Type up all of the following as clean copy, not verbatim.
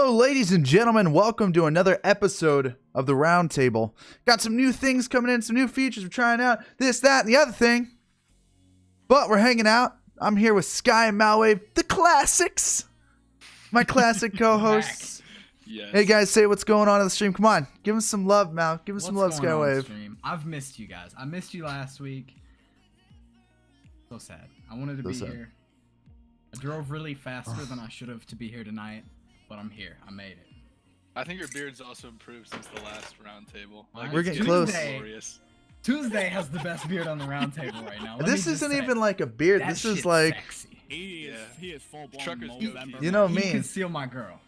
Hello, ladies and gentlemen. Welcome to another episode of the Roundtable. Got some new things coming in, some new features we're trying out, this, that, and the other thing. But we're hanging out. I'm here with Sky and Malwave, the classics. My classic co-hosts. Yes. Hey guys, say what's going on in the stream. Come on, give us some love, Mal. Give us some love, Skywave. I've missed you guys. I missed you last week. So sad. I wanted to be here. I drove really faster than I should have to be here tonight, but I'm here. I made it. I think your beard's also improved since the last round table. Like, we're getting close. Tuesday has the best beard on the round table right now. This isn't even like a beard. This is like sexy. He is full blown Trucker's November. You know He me. can steal my girl.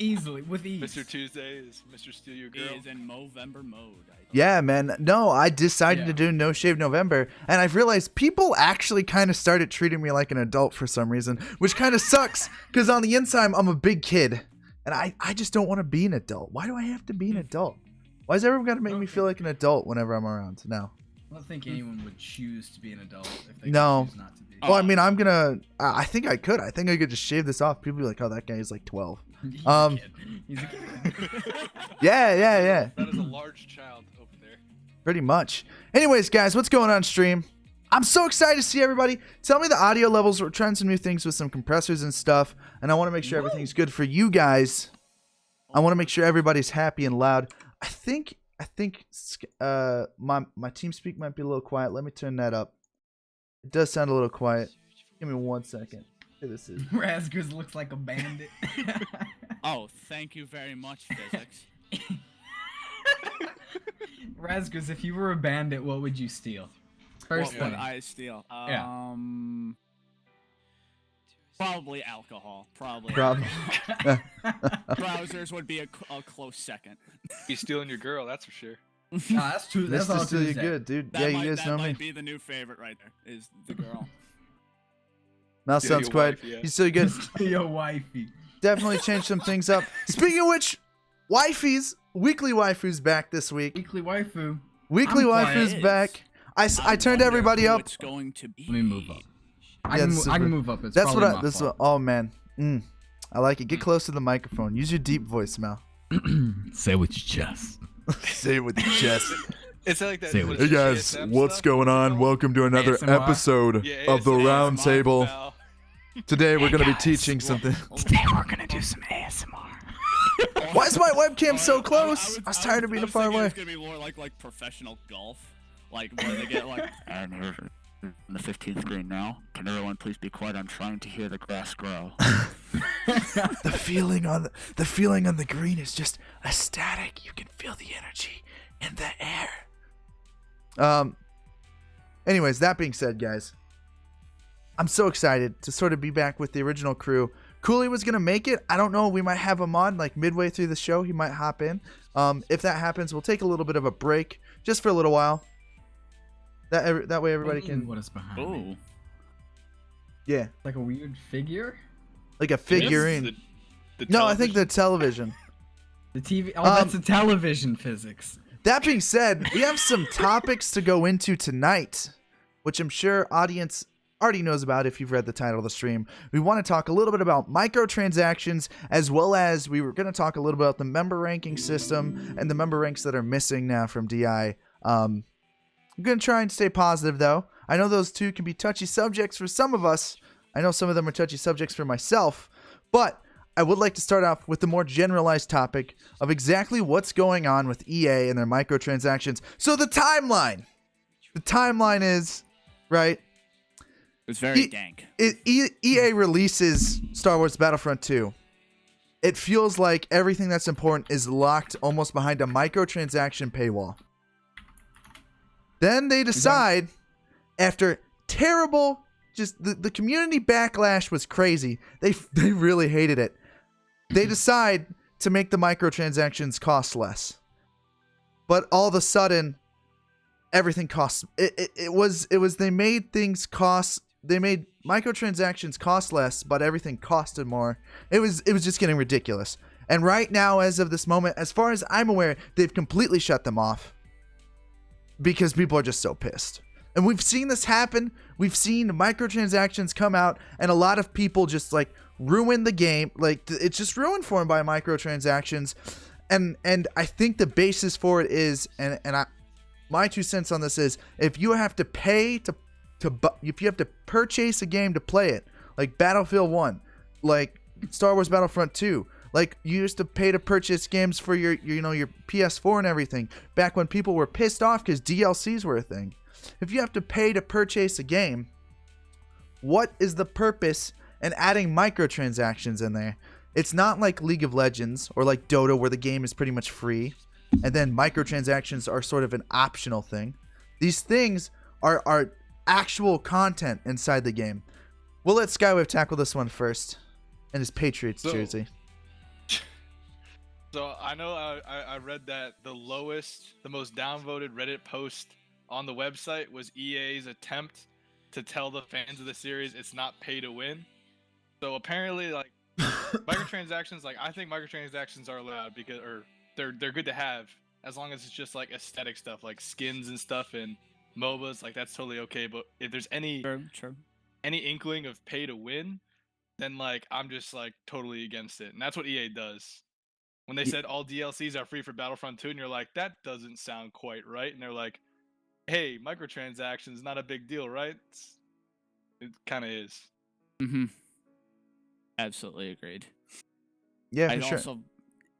Easily, with ease. Mr. Tuesday is Mr. Steal Your Girl. He is in Movember mode. Yeah, man. No, I decided to do No Shave November, and I've realized people actually kind of started treating me like an adult for some reason, which kind of sucks, because on the inside, I'm a big kid, and I just don't want to be an adult. Why do I have to be an adult? Why is everyone got to make me feel like an adult whenever I'm around? No. I don't think anyone would choose to be an adult if they No. choose not to be. Well, I mean, I think I could. I think I could just shave this off. People be like, oh, that guy is like 12. He's a kid. He's a kid. Yeah. That is a large child over there. Pretty much. Anyways, guys, what's going on stream? I'm so excited to see everybody. Tell me the audio levels. We're trying some new things with some compressors and stuff, and I want to make sure everything's good for you guys. I want to make sure everybody's happy and loud. I think my TeamSpeak might be a little quiet. Let me turn that up. It does sound a little quiet. Give me 1 second. Here, this is. Razgriz looks like a bandit. Oh, thank you very much, physics. Razgriz, if you were a bandit, what would you steal? First What would thing. I steal? Yeah. Probably alcohol. Probably. Browsers would be a close second. Be stealing your girl, that's for sure. Nah, that's true. That's all still you Tuesday. good, dude. That Yeah, you guys know That me. might be the new favorite right there. Is the girl. Mal sounds your quiet. wife, yeah. He's still good. Your wifey. Definitely changed some things up. Speaking of which, wifeys, weekly waifus back this week. Weekly waifu. Weekly I'm quiet. waifus back. I turned everybody up. It's going to be. Let me move up. I Yeah, can move up. It's That's probably what my this is. fault. Oh man, I like it. Get close to the microphone. Use your deep voice, Mal. Say with your chest. Say it with your chest. It's like that. Say what what- is Hey it, guys, GSM what's stuff? going on? Welcome to another ASMR? episode Yeah, of the ASMR, Round Table. pal. Today we're gonna be guys, teaching something. Today we're gonna do some ASMR. Why is my webcam so close? I was tired of being far away. It's gonna be more like professional golf, like where they get like. And here's in the 15th green now. Can everyone please be quiet? I'm trying to hear the grass grow. The feeling on the green is just ecstatic. You can feel the energy in the air. Anyways, that being said, guys, I'm so excited to sort of be back with the original crew. Cooley was gonna make it. I don't know. We might have him on like midway through the show. He might hop in. If that happens, we'll take a little bit of a break just for a little while. That way everybody can. What is behind me? Yeah, Like a weird figure? like a figurine. The No, I think television? the television. The TV? Oh, that's a television physics. That being said, we have some topics to go into tonight, which I'm sure audience already knows about if you've read the title of the stream. We want to talk a little bit about microtransactions, as well as we were going to talk a little bit about the member ranking system and the member ranks that are missing now from DI. I'm going to try and stay positive, though. I know those two can be touchy subjects for some of us. I know some of them are touchy subjects for myself, but I would like to start off with the more generalized topic of exactly what's going on with EA and their microtransactions. So the timeline is, right? It's very dank. EA releases Star Wars Battlefront 2. It feels like everything that's important is locked almost behind a microtransaction paywall. Then they decide, after terrible, just the community backlash was crazy. They really hated it. They decide to make the microtransactions cost less. But all of a sudden, everything costs. It was they made things cost. They made microtransactions cost less, but everything costed more. It was just getting ridiculous. And right now, as of this moment, as far as I'm aware, they've completely shut them off because people are just so pissed. And we've seen this happen. We've seen microtransactions come out, and a lot of people just like ruin the game. Like, it's just ruined for them by microtransactions. And I think the basis for it is, my 2 cents on this is, if you have to pay if you have to purchase a game to play it, like Battlefield 1, like Star Wars Battlefront 2, like you used to pay to purchase games for your PS4 and everything, back when people were pissed off because DLCs were a thing. If you have to pay to purchase a game, what is the purpose in adding microtransactions in there? It's not like League of Legends or like Dota, where the game is pretty much free, and then microtransactions are sort of an optional thing. These things are actual content inside the game. We'll let Skywave tackle this one first in his Patriots jersey. So I know I read that the most downvoted Reddit post on the website was EA's attempt to tell the fans of the series it's not pay to win. So apparently, like, microtransactions, like, I think microtransactions are allowed because, or they're good to have, as long as it's just like aesthetic stuff, like skins and stuff and MOBAs, like that's totally okay. But if there's any inkling of pay to win, then like I'm just like totally against it. And that's what EA does. When they said all DLCs are free for Battlefront 2, and you're like, that doesn't sound quite right. And they're like, hey, microtransactions, not a big deal, right? It kind of is. Mm-hmm. Absolutely agreed. Yeah, for sure. Also,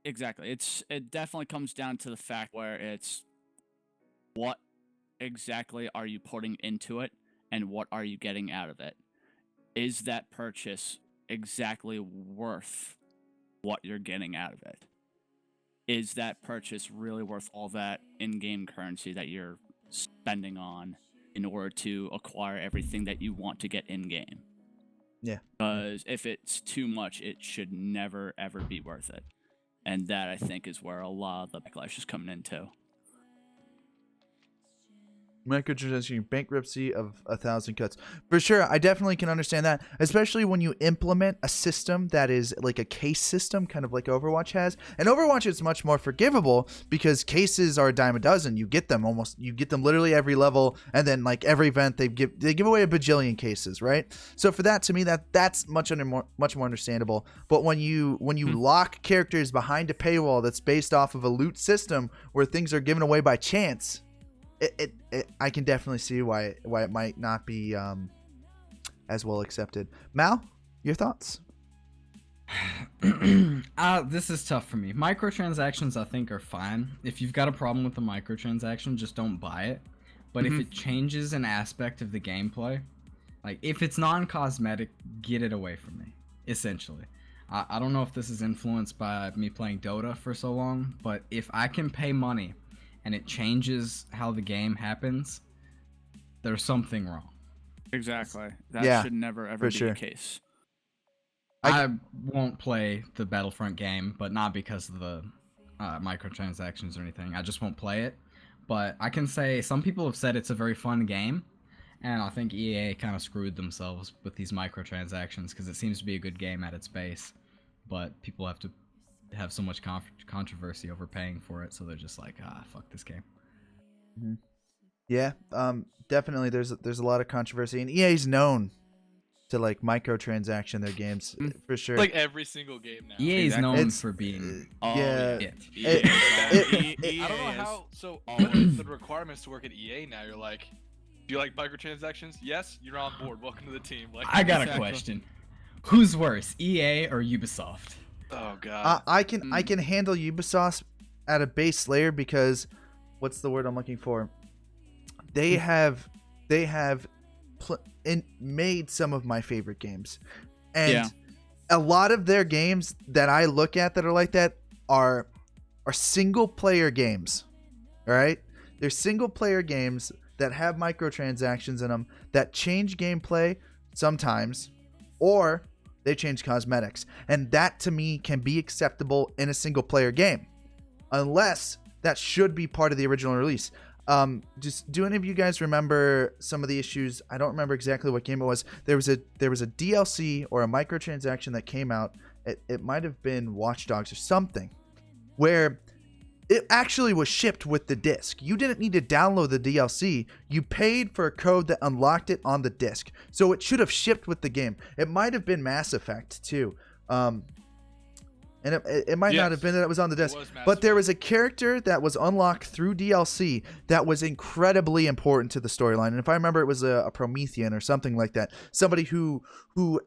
exactly. It definitely comes down to the fact where it's what exactly are you putting into it and what are you getting out of it? Is that purchase exactly worth what you're getting out of it? Is that purchase really worth all that in-game currency that you're spending on in order to acquire everything that you want to get in-game? Yeah. Because if it's too much, it should never, ever be worth it. And that, I think, is where a lot of the backlash is coming into. Microtransaction bankruptcy of 1,000 cuts. For sure, I definitely can understand that, especially when you implement a system that is like a case system, kind of like Overwatch has. And Overwatch is much more forgivable because cases are a dime a dozen. You get them literally every level, and then like every event they give away a bajillion cases, right? So for that, to me, that's much more understandable. But when you lock characters behind a paywall that's based off of a loot system where things are given away by chance, I can definitely see why it might not be as well accepted. Mal, your thoughts? This is tough for me. Microtransactions, I think, are fine. If you've got a problem with the microtransaction, just don't buy it. But if it changes an aspect of the gameplay, like if it's non-cosmetic, get it away from me, essentially. I don't know if this is influenced by me playing Dota for so long, but if I can pay money and it changes how the game happens, there's something wrong. Exactly. That should never, ever be the case. I won't play the Battlefront game, but not because of the microtransactions or anything. I just won't play it. But I can say some people have said it's a very fun game, and I think EA kind of screwed themselves with these microtransactions because it seems to be a good game at its base, but people have to have so much controversy over paying for it, so they're just like, fuck this game. Mm-hmm. Yeah, definitely. There's a lot of controversy, and EA's known to like microtransaction their games for sure. Like every single game now. EA's known for being I don't know how. So what are the requirements to work at EA now? You're like, do you like microtransactions? Yes, you're on board. Welcome to the team. Like, I got a question. Who's worse, EA or Ubisoft? Oh god. I can handle Ubisoft at a base layer because what's the word I'm looking for? They have made some of my favorite games, and a lot of their games that I look at that are like that are single player games. All right, they're single player games that have microtransactions in them that change gameplay sometimes, or they change cosmetics, and that to me can be acceptable in a single player game, unless that should be part of the original release. Just do any of you guys remember some of the issues? I don't remember exactly what game it was. There was a DLC or a microtransaction that came out. It might have been Watch Dogs or something, where it actually was shipped with the disc. You didn't need to download the DLC. You paid for a code that unlocked it on the disc. So it should have shipped with the game. It might have been Mass Effect too. And it might not have been that it was on the disc. But there was a character that was unlocked through DLC that was incredibly important to the storyline. And if I remember, it was a Promethean or something like that. Somebody who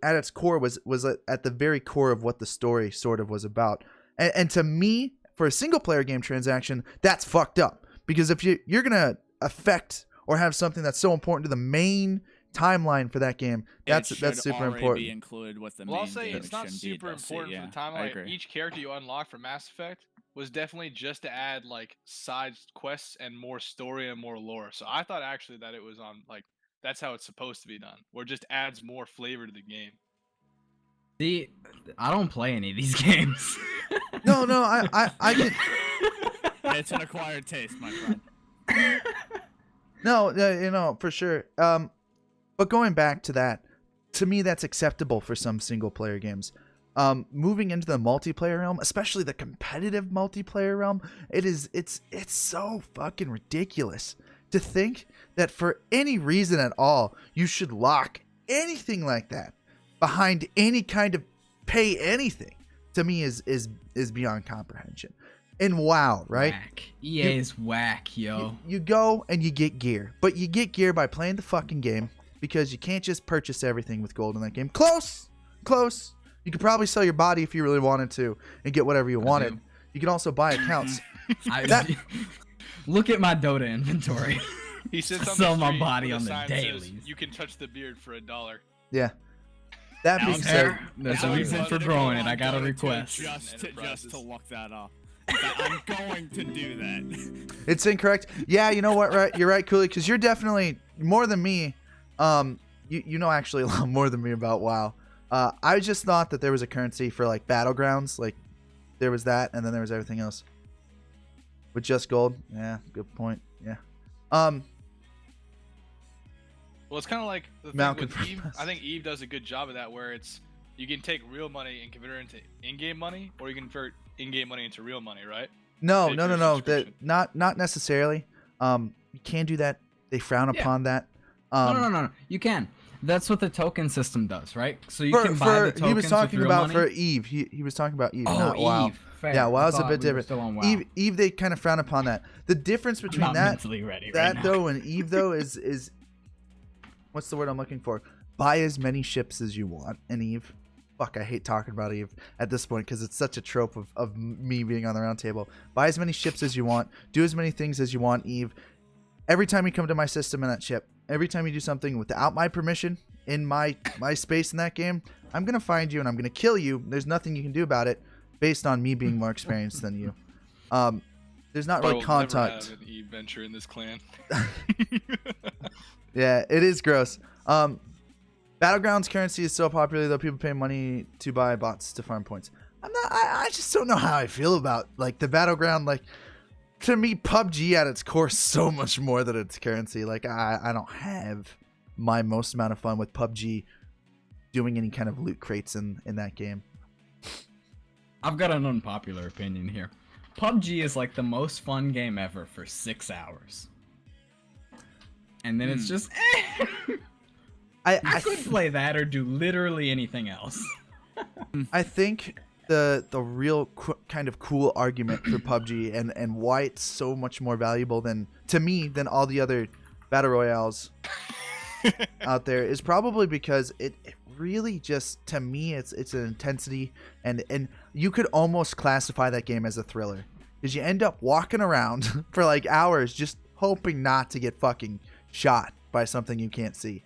at its core was at the very core of what the story sort of was about. And to me, for a single player game transaction, that's fucked up, because if you're gonna affect or have something that's so important to the main timeline for that game, that's super important. Be included with the well, I'll main say game. it's not super important for the timeline. Each character you unlock for Mass Effect was definitely just to add like side quests and more story and more lore. So I thought actually that it was on like that's how it's supposed to be done, where it just adds more flavor to the game. See, I don't play any of these games. No, I can. It's an acquired taste, my friend. No, for sure. But going back to that, to me, that's acceptable for some single player games. Moving into the multiplayer realm, especially the competitive multiplayer realm, it's so fucking ridiculous to think that for any reason at all, you should lock anything like that behind any kind of pay anything. To me is beyond comprehension. And WoW, right? Whack. EA is whack, yo. You go and you get gear, but you get gear by playing the fucking game, because you can't just purchase everything with gold in that game. Close. You could probably sell your body if you really wanted to and get whatever you wanted. You can also buy accounts. Look at my Dota inventory. He sits on sell the my street body with on a the sign that says, dailies. "You can touch the beard for $1." Yeah. That being said, there's a reason for growing it. I got a request. Just to look that up. I'm going to do that. It's incorrect. Yeah, you know what? Right, you're right, Cooley, because you're definitely more than me. You know actually a lot more than me about WoW. I just thought that there was a currency for like battlegrounds, like there was that, and then there was everything else with just gold. Yeah, good point. Yeah. Well, it's kind of like the thing with Eve. I think Eve does a good job of that, where it's you can take real money and convert it into in-game money, or you can convert in-game money into real money, right? No. Not necessarily. You can do that. They frown upon that. No. You can. That's what the token system does, right? So you can buy the tokens. He was talking about money. for Eve. He was talking about Eve, not Eve. WoW. Fair. Yeah, WoW's a bit we were different. still on WoW. Eve, they kind of frown upon that. The difference between I'm not mentally ready right now. though and Eve though is what's the word I'm looking for? Buy as many ships as you want in Eve. Fuck, I hate talking about Eve at this point because it's such a trope of me being on the round table. Buy as many ships as you want. Do as many things as you want, Eve. Every time you come to my system in that ship, every time you do something without my permission in my space in that game, I'm going to find you and I'm going to kill you. There's nothing you can do about it based on me being more experienced than you. There's not really contact. Never have an Eve venture in this clan. Yeah, it is gross. Battlegrounds currency is so popular though people pay money to buy bots to farm points. I just don't know how I feel about like the battleground. Like to me, PUBG at its core is so much more than its currency. Like I don't have my most amount of fun with PUBG doing any kind of loot crates in that game. I've got an unpopular opinion here. PUBG is like the most fun game ever for 6 hours. And then it's just I could play that or do literally anything else. I think the real kind of cool argument for PUBG and why it's so much more valuable to me than all the other battle royales out there is probably because it really just, to me, it's an intensity and you could almost classify that game as a thriller because you end up walking around for like hours just hoping not to get fucking shot by something you can't see.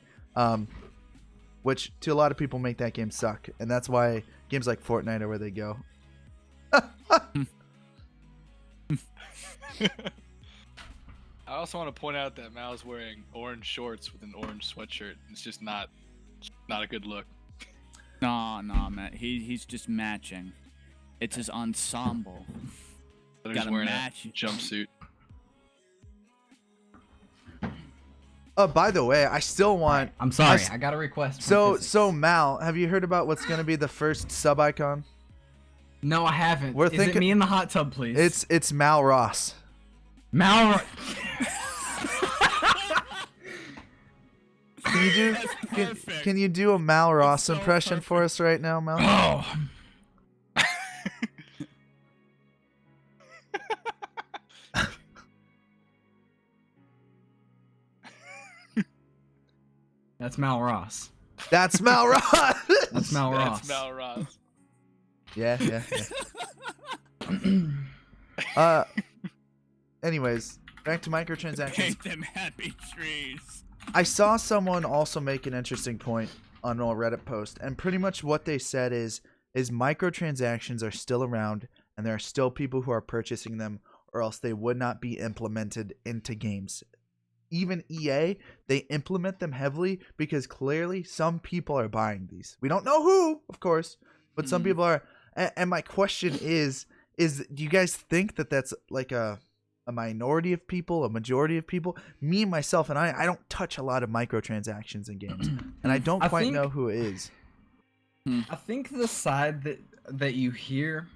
Which to a lot of people make that game suck, and that's why games like Fortnite are where they go. I also want to point out that Mal's wearing orange shorts with an orange sweatshirt. It's just not a good look. Nah, man. He's just matching. It's his ensemble. But he's wearing a jumpsuit. By the way, I still want. I'm sorry, I got a request. So Mal, have you heard about what's going to be the first sub icon? No, I haven't. We're Is it thinking- me in the hot tub, please? It's Mal Ross. Mal. Can you do That's perfect. can you do a Mal Ross so impression for us right now, Mal? Oh. That's Mal Ross. That's Mal Ross. That's Mal Ross. That's Mal Ross. Yeah. Anyways, back to microtransactions. Paint them happy trees. I saw someone also make an interesting point on a Reddit post, and pretty much what they said is microtransactions are still around, and there are still people who are purchasing them, or else they would not be implemented into games. Even EA, they implement them heavily because clearly some people are buying these. We don't know who, of course, but some people are. And my question is do you guys think that that's like a minority of people, a majority of people? Me, myself, and I don't touch a lot of microtransactions in games, and I don't quite know who it is. I think the side that you hear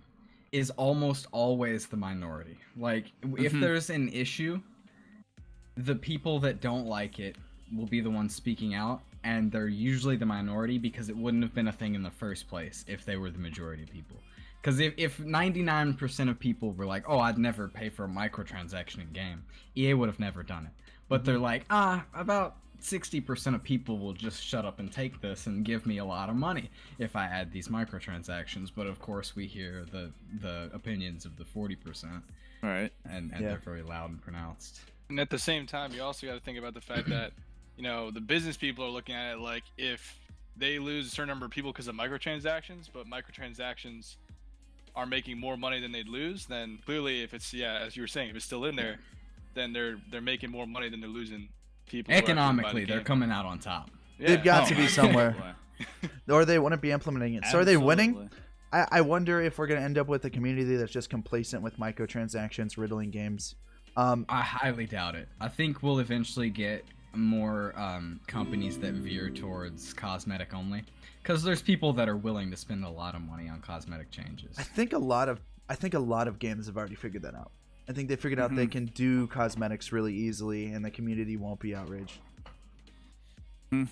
is almost always the minority. Like, if there's an issue, the people that don't like it will be the ones speaking out, and they're usually the minority because it wouldn't have been a thing in the first place if they were the majority of people. Because if 99% of people were like, oh, I'd never pay for a microtransaction in game, EA would have never done it. But they're like, about 60% of people will just shut up and take this and give me a lot of money if I add these microtransactions. But of course we hear the opinions of the 40%. Right. And they're very loud and pronounced. And at the same time, you also got to think about the fact that, you know, the business people are looking at it like if they lose a certain number of people because of microtransactions, but microtransactions are making more money than they'd lose, then clearly if it's, as you were saying, if it's still in there, then they're making more money than they're losing people. Economically, they're coming out on top. They've got to be somewhere. Absolutely. Or they wouldn't be implementing it. So are they winning? Absolutely. I wonder if we're going to end up with a community that's just complacent with microtransactions riddling games. I highly doubt it. I think we'll eventually get more companies that veer towards cosmetic only, because there's people that are willing to spend a lot of money on cosmetic changes. I think a lot of games have already figured that out. I think they figured out they can do cosmetics really easily, and the community won't be outraged. The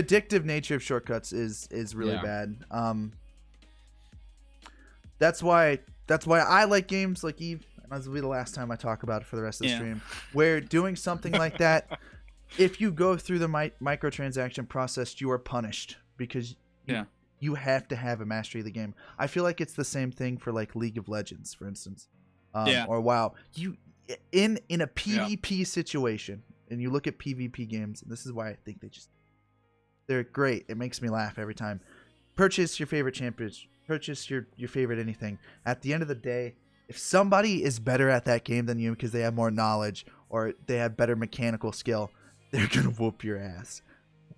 addictive nature of shortcuts is really bad. That's why I like games like Eve, and this will be the last time I talk about it for the rest of the stream, where doing something like that, if you go through the microtransaction process, you are punished because you have to have a mastery of the game. I feel like it's the same thing for like League of Legends, for instance, or WoW. You in a PvP situation, and you look at PvP games, and this is why I think they're great. It makes me laugh every time. Purchase your favorite champions. Purchase your favorite anything. At the end of the day, if somebody is better at that game than you because they have more knowledge or they have better mechanical skill, they're gonna whoop your ass,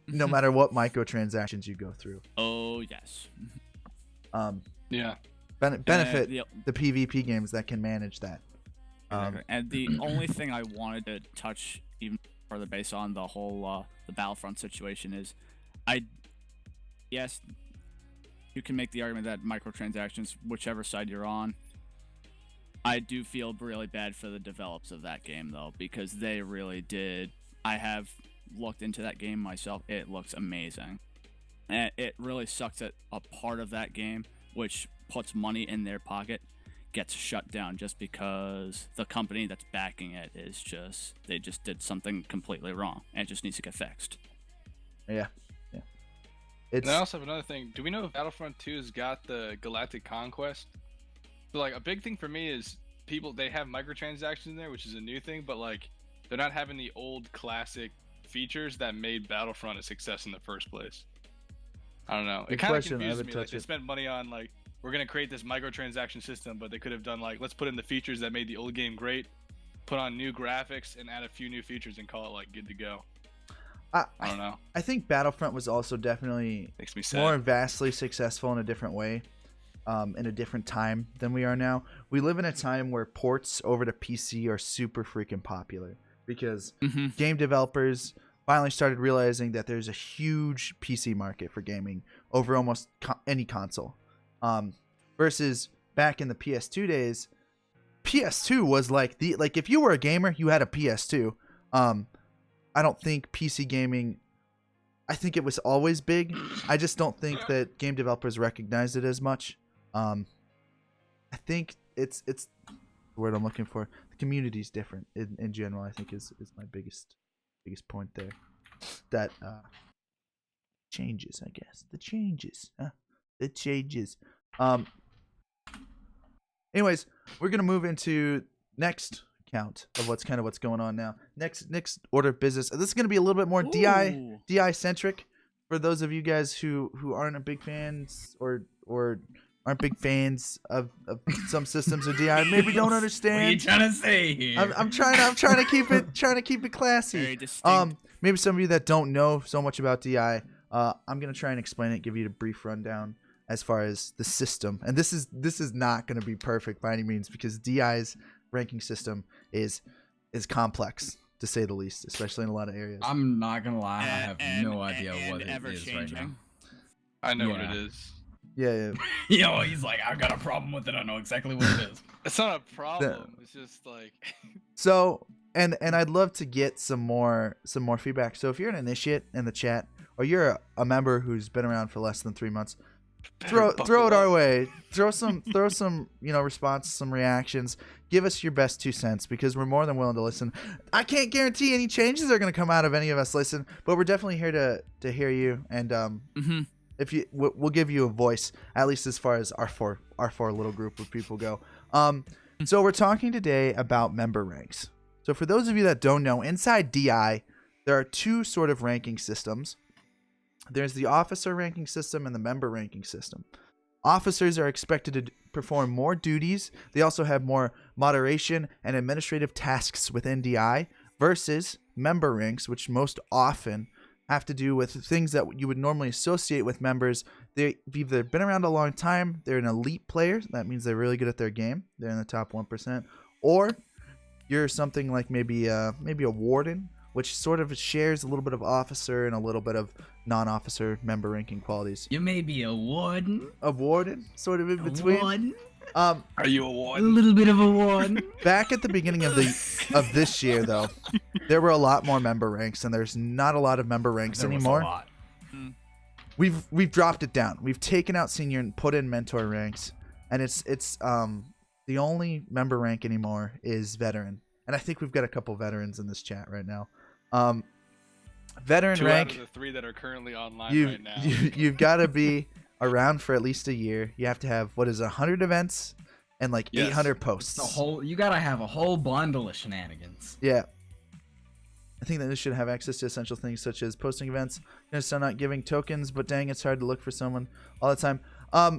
no matter what microtransactions you go through. Oh yes. Benefit the PvP games that can manage that. And the only thing I wanted to touch even further based on the whole the Battlefront situation is, yes, you can make the argument that microtransactions, whichever side you're on. I do feel really bad for the developers of that game though, because they really did. I have looked into that game myself. It looks amazing, and it really sucks that a part of that game, which puts money in their pocket, gets shut down just because the company that's backing it is they just did something completely wrong, and it just needs to get fixed. Yeah. And I also have another thing. Do we know if Battlefront 2 has got the Galactic Conquest? So, like, a big thing for me is they have microtransactions in there, which is a new thing, but, like, they're not having the old classic features that made Battlefront a success in the first place. I don't know. It kind of confuses me. Like, they spent money on, like, we're going to create this microtransaction system, but they could have done, like, let's put in the features that made the old game great, put on new graphics, and add a few new features and call it, like, good to go. I don't know. I think Battlefront was also definitely Makes me sad. more vastly successful in a different way, in a different time than we are now. We live in a time where ports over to PC are super freaking popular because game developers finally started realizing that there's a huge PC market for gaming over almost any console. Versus back in the PS2 days, PS2 was like if you were a gamer, you had a PS2. I don't think PC gaming, I think it was always big. I just don't think that game developers recognized it as much. I think it's the word I'm looking for. The community is different in general, I think is my biggest point there. That changes, I guess. The changes. Anyways, we're gonna move into next count of what's going on now. Next order of business. This is gonna be a little bit more DI centric for those of you guys who aren't big fans or aren't big fans of some systems of DI. Maybe don't understand. What are you trying to say here? I'm trying to keep it classy. Very distinct. Maybe some of you that don't know so much about DI, I'm gonna try and explain it, give you a brief rundown as far as the system. And this is not gonna be perfect by any means, because DI's ranking system is complex, to say the least, especially in a lot of areas. I'm not gonna lie, I have no idea what it ever is right now. changing. I know what it is. Yeah. Yo, he's like, I've got a problem with it. I know exactly what it is. It's not a problem. It's just like So, and I'd love to get some more feedback. So if you're an initiate in the chat, or you're a member who's been around for less than 3 months, throw it our way. Throw some response, some reactions. Give us your best 2 cents, because we're more than willing to listen. I can't guarantee any changes are going to come out of any of us listen, but we're definitely here to hear you, and if you, we'll give you a voice, at least as far as our four little group of people go. So we're talking today about member ranks. So for those of you that don't know, inside DI, there are 2 sort of ranking systems. There's the officer ranking system and the member ranking system. Officers are expected to perform more duties. They also have more moderation and administrative tasks within DI, versus member ranks, which most often have to do with things that you would normally associate with members. They've either been around a long time, they're an elite player, that means they're really good at their game, they're in the top 1%, or you're something like maybe a warden, which sort of shares a little bit of officer and a little bit of non-officer member ranking qualities. You may be a warden. A warden, sort of in between. Warden. are you a A warden? little bit of a warden. Back at the beginning of this year, though, there were a lot more member ranks, and there's not a lot of member ranks There was anymore. a lot. We've dropped it down. We've taken out senior and put in mentor ranks, and it's the only member rank anymore is veteran, and I think we've got a couple veterans in this chat right now. Veteran 2 rank. out of the 3 that are currently online right now. You've got to be around for at least a year. You have to have 100 events and like Yes. 800 posts. You gotta have a whole bundle of shenanigans. Yeah. I think that this should have access to essential things such as posting events. Gonna start not giving tokens, but dang, it's hard to look for someone all the time.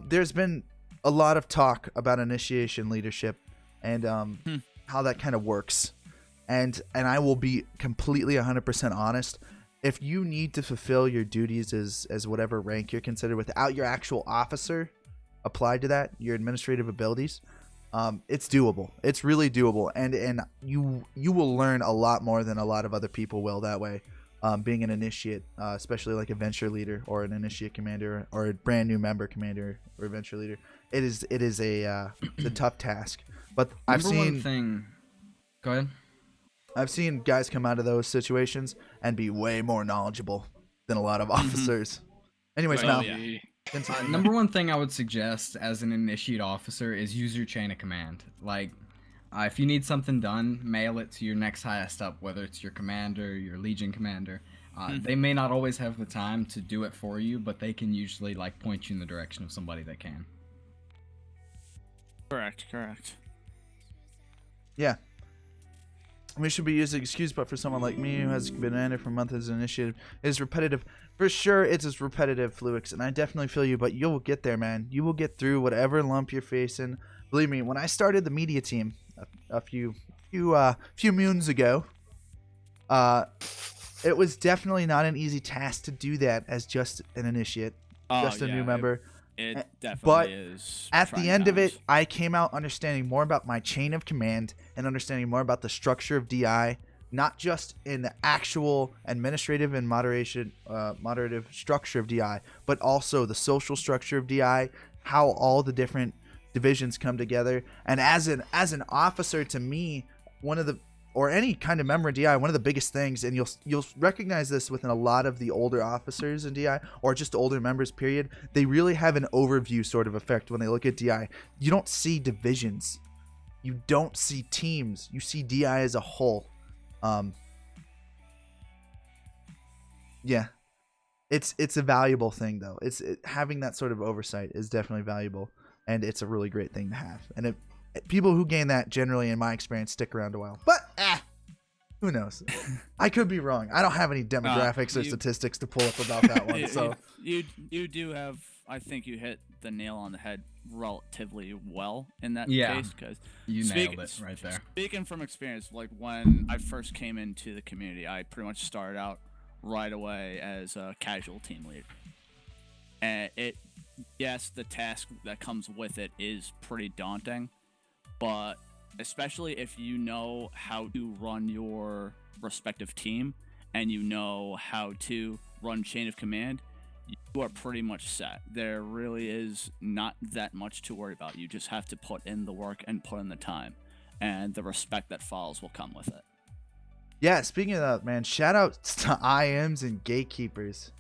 There's been a lot of talk about initiation leadership and how that kind of works. And I will be completely 100% honest. If you need to fulfill your duties as whatever rank you're considered without your actual officer applied to that, your administrative abilities, it's doable. It's really doable, and you will learn a lot more than a lot of other people will that way. Being an initiate, especially like a venture leader or an initiate commander or a brand new member commander or a venture leader, it is a tough task. But I've Number seen one thing. Go ahead. I've seen guys come out of those situations and be way more knowledgeable than a lot of officers. Anyways, Well, Mal. yeah. continue. Number one thing I would suggest as an initiate officer is use your chain of command. Like, if you need something done, mail it to your next highest up, whether it's your commander, your legion commander. They may not always have the time to do it for you, but they can usually like point you in the direction of somebody that can. Correct. Yeah. We should be using excuse, but for someone like me who has been in it for months as an initiative, it is repetitive. For sure, it's as repetitive, Fluix, and I definitely feel you, but you will get there, man. You will get through whatever lump you're facing. Believe me, when I started the media team a few moons ago, it was definitely not an easy task to do that as just an initiate, just a new member. It definitely But is. at the trying end of it, times. I came out understanding more about my chain of command and understanding more about the structure of DI not just in the actual administrative and moderative structure of DI, but also the social structure of DI, how all the different divisions come together. And as an officer, to me, or any kind of member in DI, one of the biggest things, and you'll recognize this within a lot of the older officers in DI, or just older members, period, they really have an overview sort of effect when they look at DI. You don't see divisions. You don't see teams. You see DI as a whole. Yeah. It's a valuable thing, though. Having that sort of oversight is definitely valuable, and it's a really great thing to have. And people who gain that generally, in my experience, stick around a while. But who knows? I could be wrong. I don't have any demographics or statistics to pull up about that one. So you do have. I think you hit the nail on the head relatively well in that case, because you nailed it right there. Speaking from experience, like when I first came into the community, I pretty much started out right away as a casual team lead, and yes, the task that comes with it is pretty daunting. But especially if you know how to run your respective team and you know how to run chain of command, you are pretty much set. There really is not that much to worry about. You just have to put in the work and put in the time, and the respect that follows will come with it. Yeah, speaking of that, man, shout outs to IMs and gatekeepers.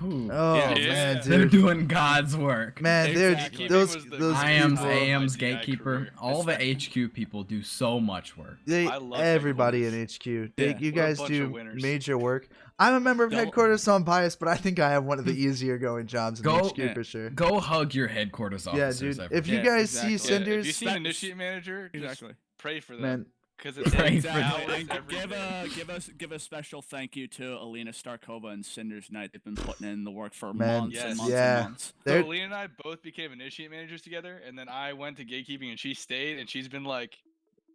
Ooh. Oh Yeah, man, dude. They're doing God's work. Man, Exactly. those IMs, people, AMs, my DI gatekeeper, career, all the HQ people do so much work. I love everybody in headquarters. HQ. Yeah. You What a guys bunch do of winners. major work. I'm a member of Don't- headquarters, so I'm biased, but I think I have one of the easier going jobs in Go- HQ Yeah. for sure. Go hug your headquarters Yeah, officers. dude. every If you day. guys exactly. see Yeah, Cinders, if you see an initiate manager, just Exactly. pray for them. man, Because it's Pray like for hours And every day. give a special thank you to Alina Starkova and Cinders Knight. They've been putting in the work for Man, months and yes. months yeah. and months. they're So Alina and I both became initiate managers together, and then I went to gatekeeping, and she stayed, and she's been like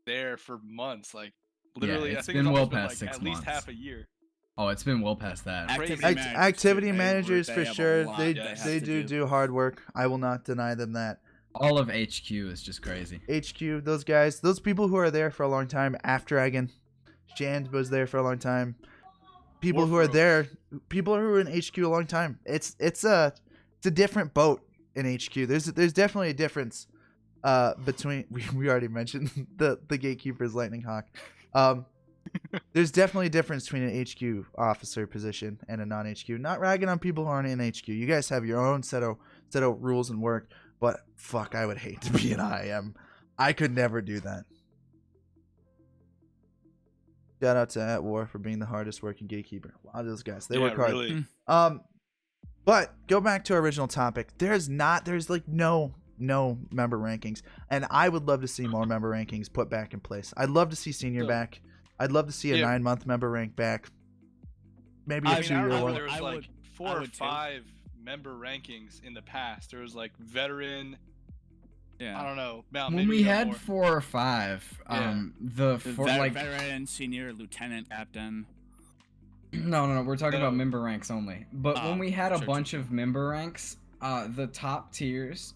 there for months, like literally. I it's think been it's well almost been past like 6 at least months. half a year. Oh, it's been well past that. Activity activity managers they for have a sure. lot They have they to do hard work. I will not deny them that. All of HQ is just crazy. HQ, those guys, those people who are there for a long time. After Dragon, Shand was there for a long time. People who are there, people who are in HQ a long time. It's a different boat in HQ. There's definitely a difference between we already mentioned the gatekeeper's Lightning Hawk. There's definitely a difference between an HQ officer position and a non-HQ. Not ragging on people who aren't in HQ. You guys have your own set of rules and work. But fuck, I would hate to be an IM. I could never do that. Shout out to At War for being the hardest working gatekeeper. A lot of those guys, they work hard. Really. But go back to our original topic. There's like no member rankings, and I would love to see more member rankings put back in place. I'd love to see senior back. I'd love to see a 9-month member rank back. Maybe a I 2-year remember one. there was like I 4 or would too. 5 member rankings in the past. There was like veteran. Yeah. I don't know. When maybe we got had more. 4 or 5, Yeah. the four, like veteran, senior, lieutenant, captain. no, we're talking No. about member ranks only. But when we had a sure, bunch of member ranks, the top tiers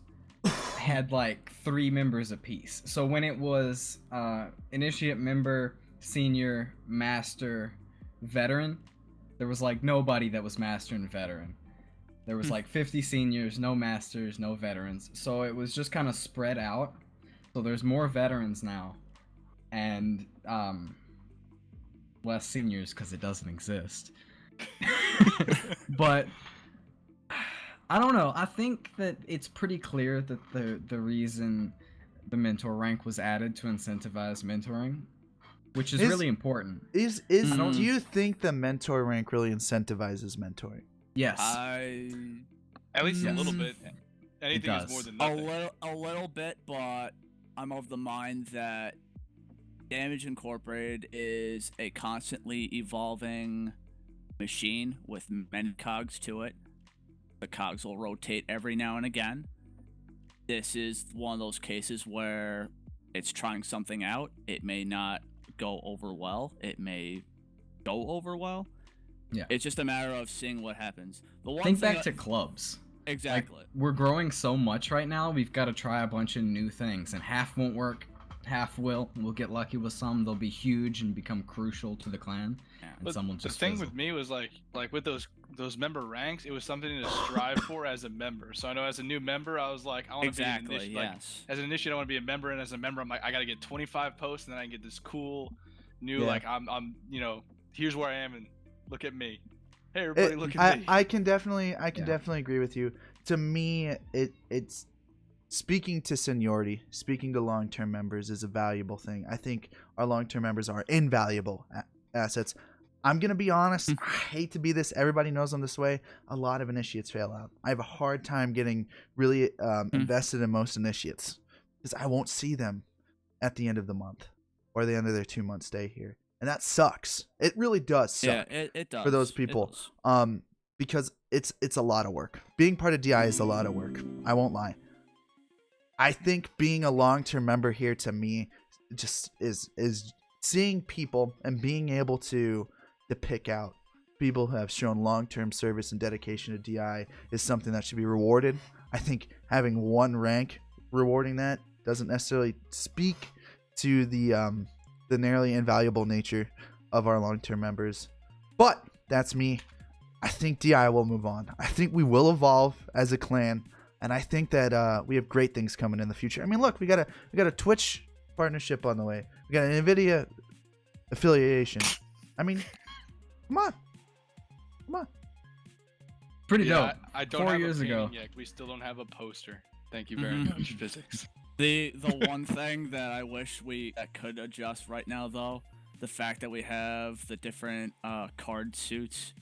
had like 3 members apiece. So when it was initiate, member, senior, master, veteran, there was like nobody that was master and veteran. There was like 50 seniors, no masters, no veterans. So it was just kind of spread out. So there's more veterans now, and less seniors because it doesn't exist. But I don't know. I think that it's pretty clear that the reason the mentor rank was added to incentivize mentoring, which is really important. Do you think the mentor rank really incentivizes mentoring? Yes. At least a little Yes. bit. Anything is does. more than A nothing. little bit, but I'm of the mind that Damage Incorporated is a constantly evolving machine with many cogs to it. The cogs will rotate every now and again. This is one of those cases where it's trying something out. It may not go over well. It may go over well. Yeah. It's just a matter of seeing what happens. The one Think thing back to clubs. exactly. We're growing so much right now, we've got to try a bunch of new things, and half won't work, half will. We'll get lucky with some. They'll be huge and become crucial to the clan. And But some will the just thing fizzle. with me was like with those member ranks, it was something to strive for as a member. So I know as a new member, I was like, I want to Exactly. be an Yes. as an initiate, I want to be a member, and as a member, I'm like, I gotta get 25 posts, and then I can get this cool, new Yeah. like I'm here's where I am, and look at me. Hey everybody, look at me. I can definitely agree with you. To me, it's speaking to seniority, speaking to long-term members is a valuable thing. I think our long-term members are invaluable assets. I'm gonna be honest. I hate to be this. Everybody knows I'm this way. A lot of initiates fail out. I have a hard time getting really invested in most initiates because I won't see them at the end of the month or the end of their 2-month stay here, and that sucks. It really does suck. Yeah, it does. For those It people. does. Because it's a lot of work. Being part of DI is a lot of work. I won't lie. I think being a long-term member here to me just is seeing people and being able to pick out people who have shown long-term service and dedication to DI is something that should be rewarded. I think having one rank rewarding that doesn't necessarily speak to the nearly invaluable nature of our long-term members. But that's me. I think DI will move on. I think we will evolve as a clan, and I think that we have great things coming in the future. I mean, look, we got a Twitch partnership on the way. We got an NVIDIA affiliation. I mean, come on. Pretty Yeah, dope. I don't 4 have years a painting ago. yet. We still don't have a poster. Thank you very Mhm. much, physics. The one thing that I wish that could adjust right now, though, the fact that we have the different card suits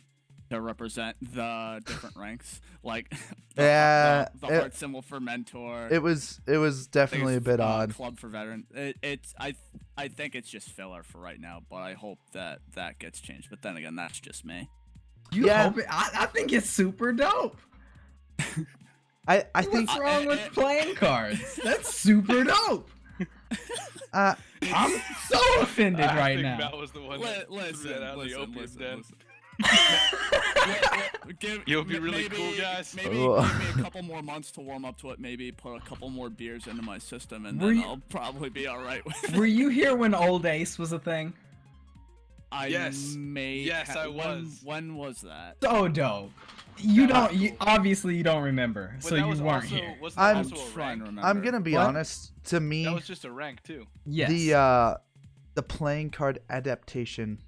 to represent the different ranks, like the heart symbol for mentor. It was definitely a bit odd. Club for veteran. I think it's just filler for right now, but I hope that gets changed. But then again, that's just me. You Yeah. hope it? I think it's super dope. I think What's wrong with playing cards? That's super dope. I'm so offended I right think now. Matt was the one that threw that out in the opium den. You'll be really cool, guys. Maybe Oh. give me a couple more months to warm up to it. Maybe put a couple more beers into my system, and Were then you- I'll probably be all right with it. Were you here when Old Ace was a thing? Yes. I was. When was that? So dope. You That was don't. You, cool. obviously, you don't remember, But so that you was weren't also, here. Wasn't that I'm also a trying rank? to remember. I'm gonna be What? honest. To me, That was just a rank too. Yes. the playing card adaptation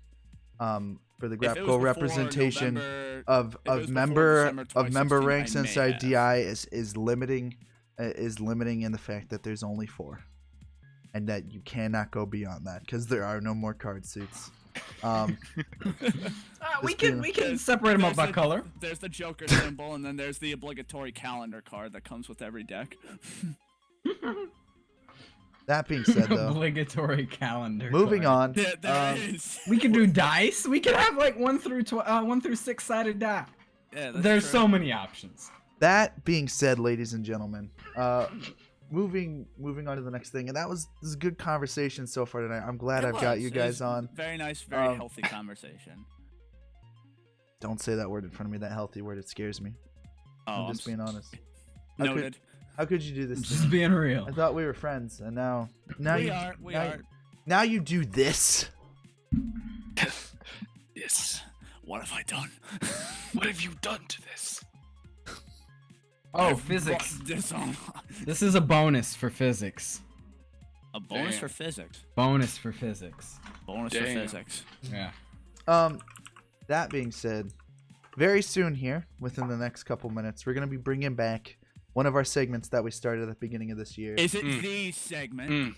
for the If it was graphical before representation November- of if it was before member December of member 2016, ranks I may inside have. DI is limiting in the fact that there's only 4, and that you cannot go beyond that because there are no more card suits. we Just can There's- separate them up there's by the- color. There's the Joker symbol, and then there's the obligatory calendar card that comes with every deck. That being said, though, Obligatory calendar. moving card. on. There is. We can do dice. We can have like 1 through 6-sided die. Yeah, that's There's true. so many options. That being said, ladies and gentlemen, moving on to the next thing, and this is a good conversation so far tonight. I'm glad It I've got was. you It guys was on. Very nice, very Um, healthy conversation. Don't say that word in front of me. That healthy word, it scares me. Oh, I'm just being honest. Noted. How could you do this? to Just me? being real. I thought we were friends, and now We you are. We now, are. now you do this. Yes. What have I done? What have you done to this? Oh, I've physics. brought This on. This is a bonus for physics. A bonus Damn. for physics. Bonus for physics. Bonus for Damn. physics. Yeah. That being said, very soon here, within the next couple minutes, we're gonna be bringing back one of our segments that we started at the beginning of this year. Is it Mm. the segment? Mm.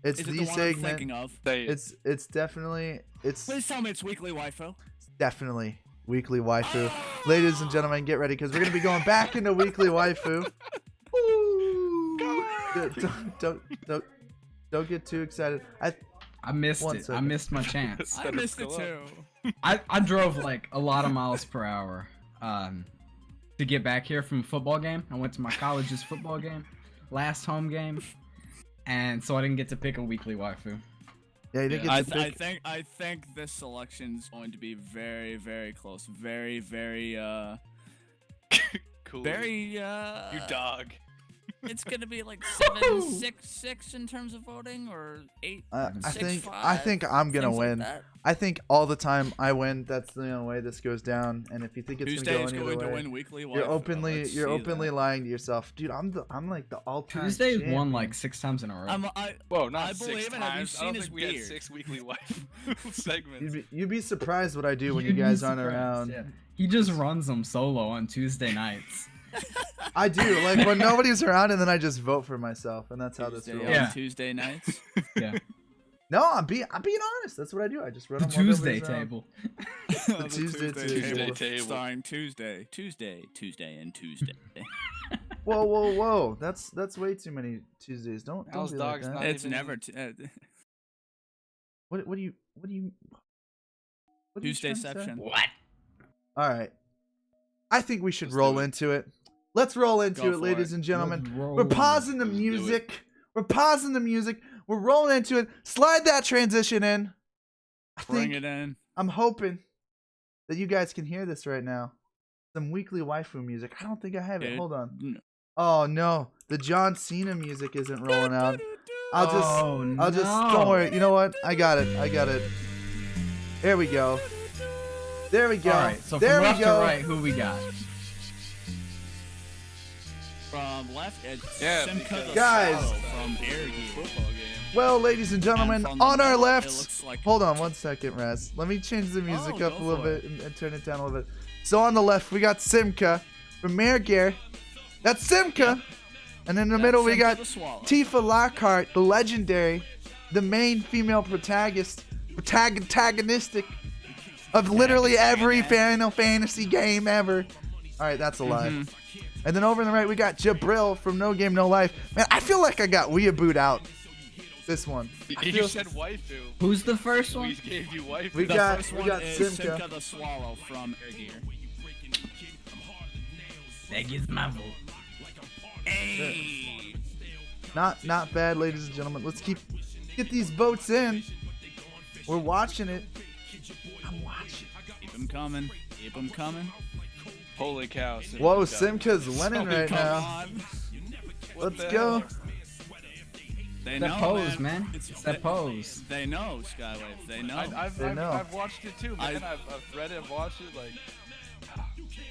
It's Is the it the one I'm segment. thinking of? Say it. It's definitely Please tell me it's weekly waifu. definitely weekly waifu. Ladies and gentlemen, get ready because we're gonna be going back into weekly waifu. Don't get too excited. I missed One it. I second. missed my chance. I missed it too. I drove like a lot of miles per hour to get back here from a football game. I went to my college's football game, last home game, and so I didn't get to pick a weekly waifu. Yeah, you didn't Yeah, get to pick. I think this selection's going to be very, very close. Very, very Cool. very You dog. it's gonna be like 7-6-6 in terms of voting, or 8. I 6-5, think I'm gonna things like win. that. I think all the time I win. That's the only way this goes down. And if you think it's Tuesday gonna is go going any to other way, win weekly. you're openly lying to yourself, dude. I'm like the all-time. Tuesday's champion. won like 6 times in a row. Whoa, not I 6 believe it. times. Have you I seen don't his think we had beard? 6 weekly wife segments. You'd be surprised what I do when you You'd be guys aren't surprised, around. yeah. He just runs them solo on Tuesday nights. I do, like when nobody's around, and then I just vote for myself, and that's how this Tuesday rolls. on Yeah. Tuesday nights. Yeah. No, I'm being honest. That's what I do. I just run The them while Tuesday nobody's around. table. The Tuesday table. Starring Tuesday, and Tuesday. Whoa! That's way too many Tuesdays. Don't How's be like dogs that. not- It's even- never What do you what are you trying to say? Tuesdayception. What? All right. I think we should Let's roll do it. into it. Let's roll into Go it, for ladies it. and gentlemen. Let's roll. We're pausing the Let's do it. music. We're pausing the music. We're rolling into it. Slide that transition in. Bring it in. I'm hoping that you guys can hear this right now. Some weekly waifu music. I don't think I have it. Dude. Hold on. No. Oh no, the John Cena music isn't rolling out. I'll just no. don't worry. You know what? I got it. There we go. There we go. All right, so there from we left go. to right, who we got? From left, it's Yeah, Simca because- the Guys. Swallow from Air Gear. Football game. Well, ladies and gentlemen, And from the on our middle, it left. looks like- Hold on 1 second, Raz. Let me change the music Oh, up a go little for bit and turn it down a little bit. So on the left, we got Simca from Mergear. That's Simca. And in the middle, we Simca got the Swallow. Tifa Lockhart, the legendary, the main female protagonistic of literally every Final Fantasy game ever. All right, that's a lie. Mhm. And then over on the right, we got Jabril from No Game No Life. Man, I feel like I got weeabooed out. This one. I You feel- said waifu. Who's the first We one? gave you waifu. We The got first one is Simca. Simca the Swallow from Air Gear. That gets my vote. Hey. Not bad, ladies and gentlemen. Let's get these votes in. We're watching it. I'm watching. Keep them coming. Keep them coming. Holy cow. Whoa, Simca's Simca's winning right Come now. on. What Let's the go. hell? They That know, pose, man. It's It's that pose. They know, Skywave. They know. They know. I've watched it too, man. I've read it, I've watched it. Like,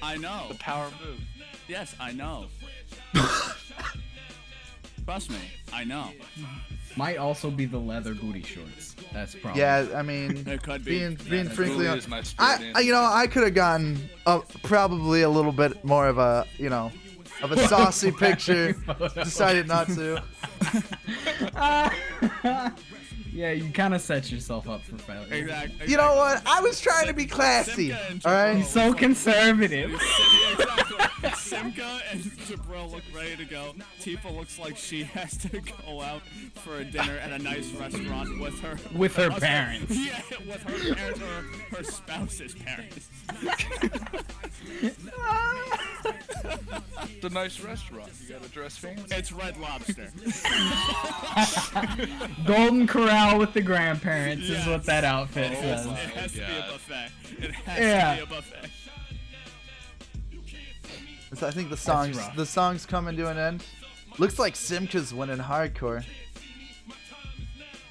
I know. the power move. Yes, I know. Trust me, I know. Might also be the leather booty shorts. That's probably. Yeah, I mean, It could be. being That frankly, really hon- is my spirit animal. I could have gotten probably a little bit more of a, of a saucy picture. Decided not to. Yeah, you kind of set yourself up for failure. Exactly. You know what? I was trying to be classy. Simca and All right. He's so conservative. Exactly. Simca and Jabril look ready to go. Tifa looks like she has to go out for a dinner at a nice restaurant with her With her parents. Yeah, with her parents or her spouse's parents. It's a nice restaurant. You gotta dress fancy. It's Red Lobster. Golden Corral with the grandparents is Yes. what that outfit Oh says. my It has to be a God. buffet. It has Yeah. to be a buffet. So I think rough. the song's coming to an end. Looks like Simca's winning hardcore.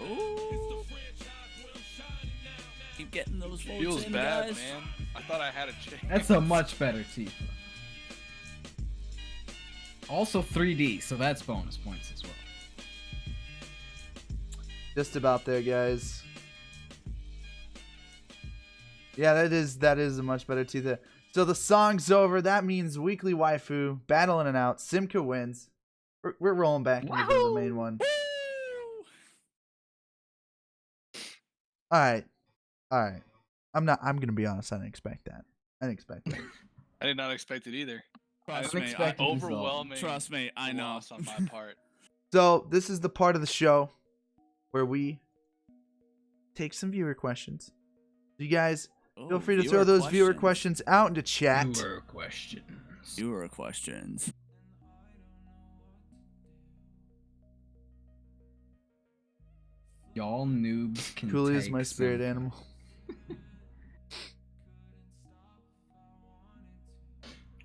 Ooh. Keep getting those votes Feels in, bad, guys. man. I thought I had a chance. That's a much better Tifa. Also 3D, so that's bonus points as well. Just about there, guys. Yeah, that is a much better Tifa. So the song's over. That means weekly waifu battle in and out. Simca wins. We're rolling back into the main one. Woo! All right. I'm gonna be honest. I didn't expect that. I did not expect it either. Trust me, Unexpected result. Overwhelming. Trust me, I know. loss on my part. So this is the part of the show where we take some viewer questions. You guys feel free to throw those viewer questions out into chat. Viewer questions. Viewer questions. Y'all noobs can Cooley is take my spirit some- animal.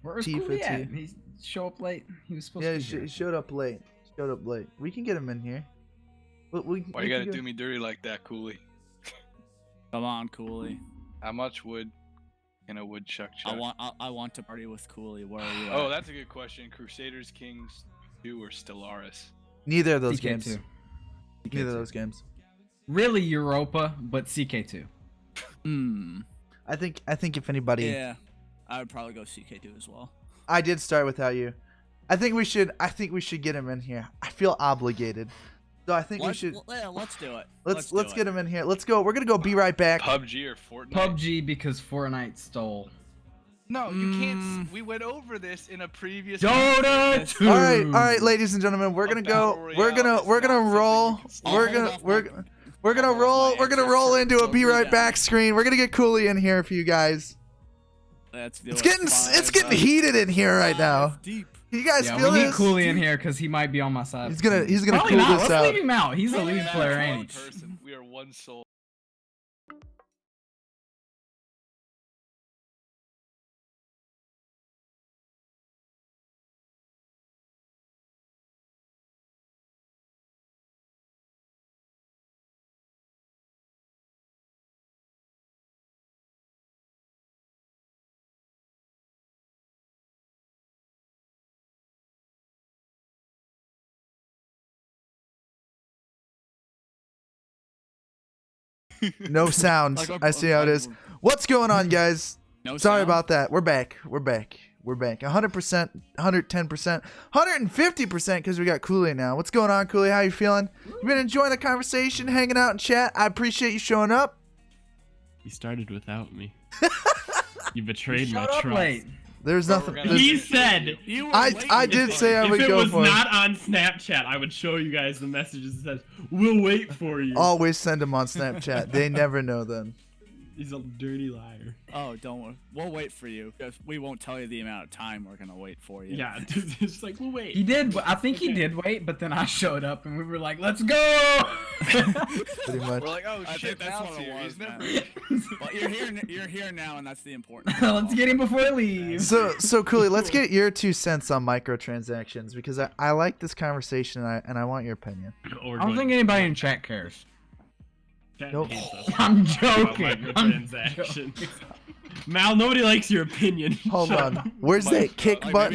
Where's Tifa Cooley at? too. He's show up late? He was supposed Yeah, to he, be here. he showed up late. Showed up late. We can get him in here. Why you gotta do me dirty like that, Cooley? Come on, Cooley. How much wood can a woodchuck chuck? I want to party with Cooley. Where are you? Oh, at? that's a good question. Crusaders Kings 2 or Stellaris? Neither of those CK2. games. CK2. Neither of those games. Really Europa, but CK2. I think if anybody, Yeah, I would probably go CK2 as well. I did start without you. I think we should get him in here. I feel obligated. So I think we should. Yeah, let's do it. Let's get him in here. Let's go. We're gonna go. Be right back. PUBG or Fortnite? PUBG because Fortnite stole. No, you can't. We went over this in a previous. Dota 2. All right, ladies and gentlemen. We're gonna go. We're gonna roll. We're gonna roll into a be right back screen. We're gonna get Cooley in here for you guys. Let's do It's it. getting heated in here right now. Deep. You guys Yeah, feel we need this? Cooley in here because he might be on my side. He's gonna Probably cool not. this Let's out. leave him out. He's a We lead are player, one ain't he? person. We are one soul. No sound. I see how it is. What's going on, guys? No Sorry sound? about that. We're back. 100%, 110%, 150% because we got Cooley now. What's going on, Cooley? How you feeling? You been enjoying the conversation, hanging out in chat? I appreciate you showing up. You started without me. You betrayed my Shut up trust. late. There's We're nothing. gonna- there's- He said, I did say I if would it go was for it. not on Snapchat, I would show you guys the messages that says, "We'll wait for you." Always send them on Snapchat. They never know then. He's a dirty liar. Oh, don't worry. We'll wait for you. We won't tell you the amount of time we're gonna wait for you. Yeah, it's like, we'll wait. He did. I think he did wait, but then I showed up and we were like, "Let's go!" Pretty much. We're like, oh I shit, think that's Mal's what it here. was, He's never man. here. Well, you're here now, and that's the important part. Let's get him before he leaves. So Cooley, let's get your 2 cents on microtransactions because I like this conversation and I want your opinion. Or I don't think anybody in chat cares. Nope. I'm About joking. microtransactions. Mal, nobody likes your opinion. Hold Shut on. up. Where's that kick Like, button?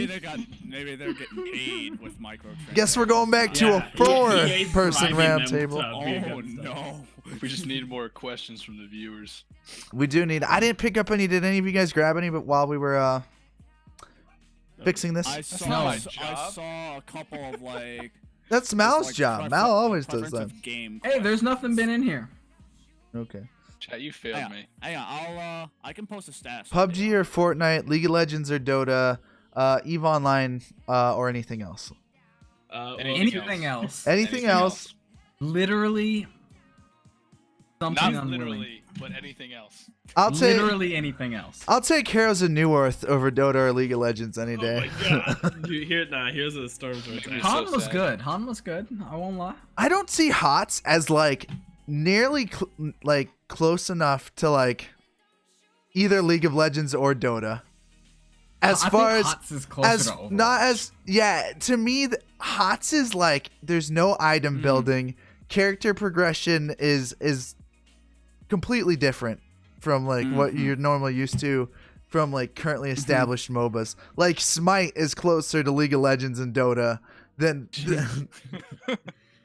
maybe they're getting paid with microtransactions. Guess we're going back to Yeah, a 4-person EA's bribing them roundtable. to be Oh good stuff. no. We just need more questions from the viewers. We do need. I didn't pick up any. Did any of you guys grab any? But while we were fixing this, I saw, not my I job. saw a couple of like. that's Mal's like, job. Mal always does preference that. of game Hey, there's nothing been in here. Okay. Chat, you failed Hang on, me. hang on, I can post a stats. PUBG or Fortnite, League of Legends or Dota, EVE Online, or anything else. Anything else? Anything else? Literally something Not unwilling. literally, but anything else. I'll take. Literally anything else. I'll take Heroes of Neworth over Dota or League of Legends any Oh day. my god. Dude, here's a Stormsword. So Han was sad. good. Han was good. I won't lie. I don't see HOTS as like nearly close enough to like either League of Legends or Dota. As I far think as HOTS is closer as to Overwatch. not as yeah, to me HOTS is like there's no item building. Character progression is completely different from like what you're normally used to from like currently established MOBAs. Like Smite is closer to League of Legends and Dota than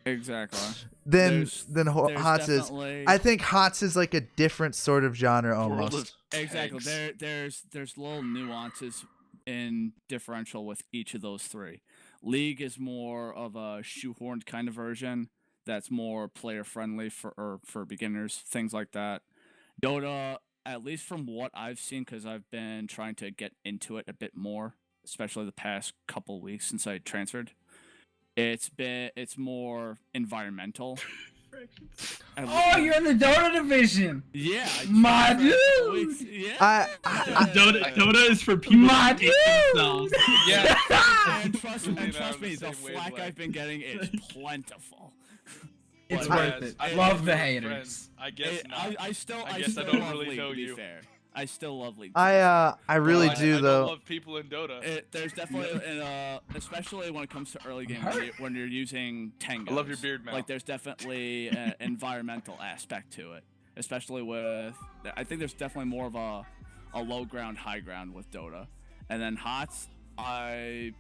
Exactly. than There's HOTS is. definitely- I think HOTS is like a different sort of genre World almost. of Exactly. Tanks. There's little nuances in differential with each of those three. League is more of a shoehorned kind of version that's more player friendly for beginners, things like that. Dota, at least from what I've seen, because I've been trying to get into it a bit more, especially the past couple weeks since I transferred. It's more environmental. Oh, you're in the Dota division. Yeah, I My transferred a couple dude! weeks- Yeah. Dota is for people My that hate dude! themselves. Yeah. and trust Julie and I are me, on the the same flack wavelength. I've been getting is plentiful. It's But, worth Yes, it. I Love know the we're haters. friends. I guess not. I still guess I still don't love really League, know to be you. fair. I still love League. I really I do don't though. love people in Dota. There's definitely, especially when it comes to early game, when you're using tangos. I love your beard, Mal. Like, there's definitely an environmental aspect to it, especially with. I think there's definitely more of a low ground, high ground with Dota, and then HOTS. I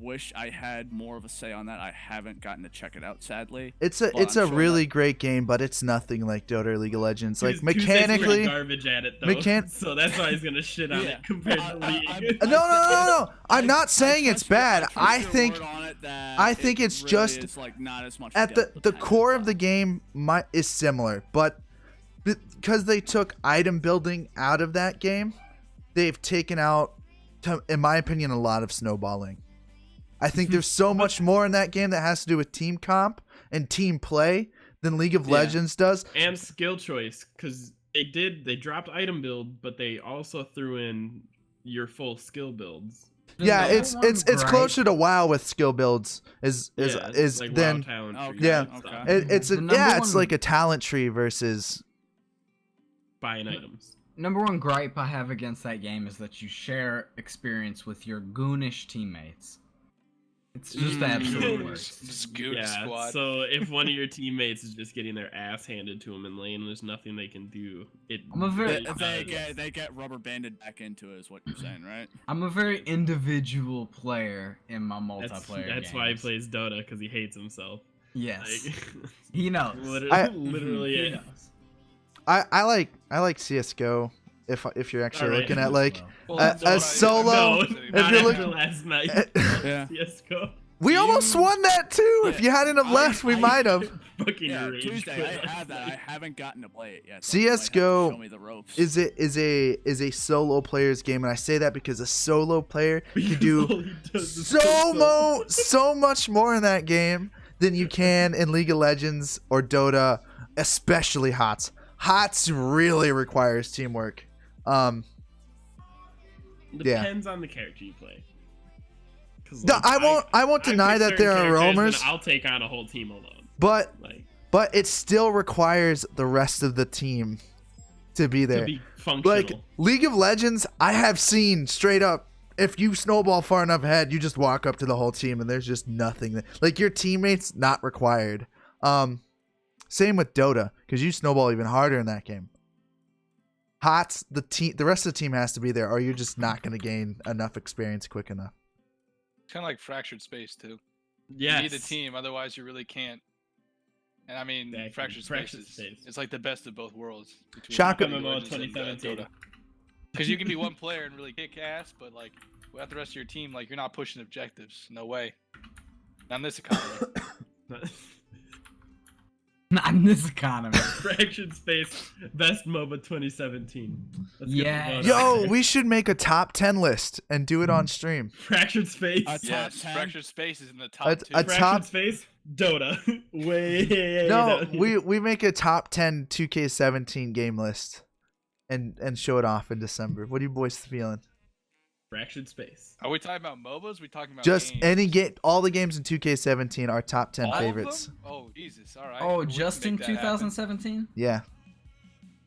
wish I had more of a say on that. I haven't gotten to check it out, sadly. It's a really great game, but it's nothing like Dota or League of Legends. Like mechanically, garbage at it though. So that's why he's gonna shit on it compared to League. No. I'm not saying it's bad. I think it's really just is, like, not as much at the core of the game is similar, but because they took item building out of that game, they've taken out, in my opinion, a lot of snowballing. I think there's so much more in that game that has to do with team comp and team play than League of Legends does. And skill choice, because they dropped item build, but they also threw in your full skill builds. Yeah, it's closer to WoW with skill builds is like then WoW talent tree yeah. and stuff. It's like a talent tree versus buying items. Number one gripe I have against that game is that you share experience with your goonish teammates. It's just the absolute worst. Just Goon Squad. So if one of your teammates is just getting their ass handed to them in lane, there's nothing they can do. They get rubber banded back into it, is what you're saying, right? I'm a very individual player in my multiplayer That's games. why he plays Dota, because he hates himself. Yes. Like, He knows. literally. He Yeah. knows. I like CS:GO if you're actually Alright. looking at like Well, a solo. No, if not you're after looking, last night. Yeah. CS:GO. we almost won that too. If you hadn't have left, we might have. Fucking Yeah, rage Tuesday. quit. I have that. I haven't gotten to play it yet. So you might have to CS:GO show me the ropes. is a solo player's game, and I say that because a solo player can do All he does is so much more in that game than you can in League of Legends or Dota, especially HOTS. HOTS really requires teamwork. Depends on the character you play. 'Cause, No, like, I won't deny pick that there certain are characters, roamers, and I'll take on a whole team alone. but Like it still requires the rest of the team to be there. to be functional. Like League of Legends, I have seen straight up, if you snowball far enough ahead, you just walk up to the whole team and there's just nothing there. Like your teammates not required. Same with Dota, because you snowball even harder in that game. HOTS, the rest of the team has to be there, or you're just not going to gain enough experience quick enough. It's kind of like Fractured Space too. yes. You need a team, otherwise you really can't. And I mean, Exactly. Fractured Fractured Space. Space. It's like the best of both worlds. Shotgun MMO 2017. Because you can be one player and really kick ass, but like without the rest of your team, like you're not pushing objectives. No way. Not in this economy. Not in this economy. Fractured Space, best MOBA 2017. Let's get Yeah. the vote out Yo, there. we should make a top 10 list and do it on stream. Fractured Space. Top Yes, 10? Fractured Space is in the top A 2. top- Fractured Space. Dota. Way. No, down. we make a top 10 2K17 game list and show it off in December. What are you boys feeling? Fractured Space. Are we talking about MOBAs? We talking about Just games? any game, all the games in 2K17 are top 10 All of favorites. them? Oh Jesus! All right. Oh, We can just in make that happen. 2017? Yeah.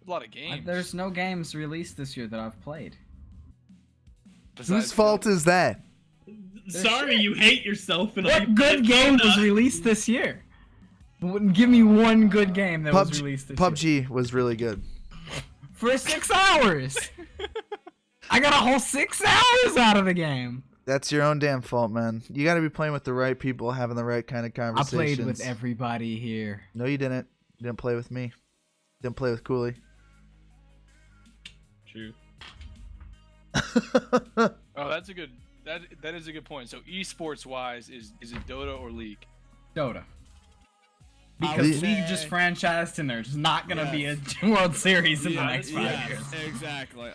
A lot of games. There's no games released this year that I've played. Whose Besides fault Dota. is that? Sorry, you hate yourself and all What you good play game Dota. was released this year? Give me one good game that was PUBG, released this year. PUBG was really good. For 6 hours! I got a whole 6 hours out of the game! That's your own damn fault, man. You got to be playing with the right people, having the right kind of I conversations. played with everybody here. No, you didn't. You didn't play with me. Didn't play with Cooley. True. Oh, that's a good. That is a good point. So esports wise, is it Dota or League? Dota. I Because would League say- just franchised and there's not gonna be a World Series in the next 5 Yes, years. exactly.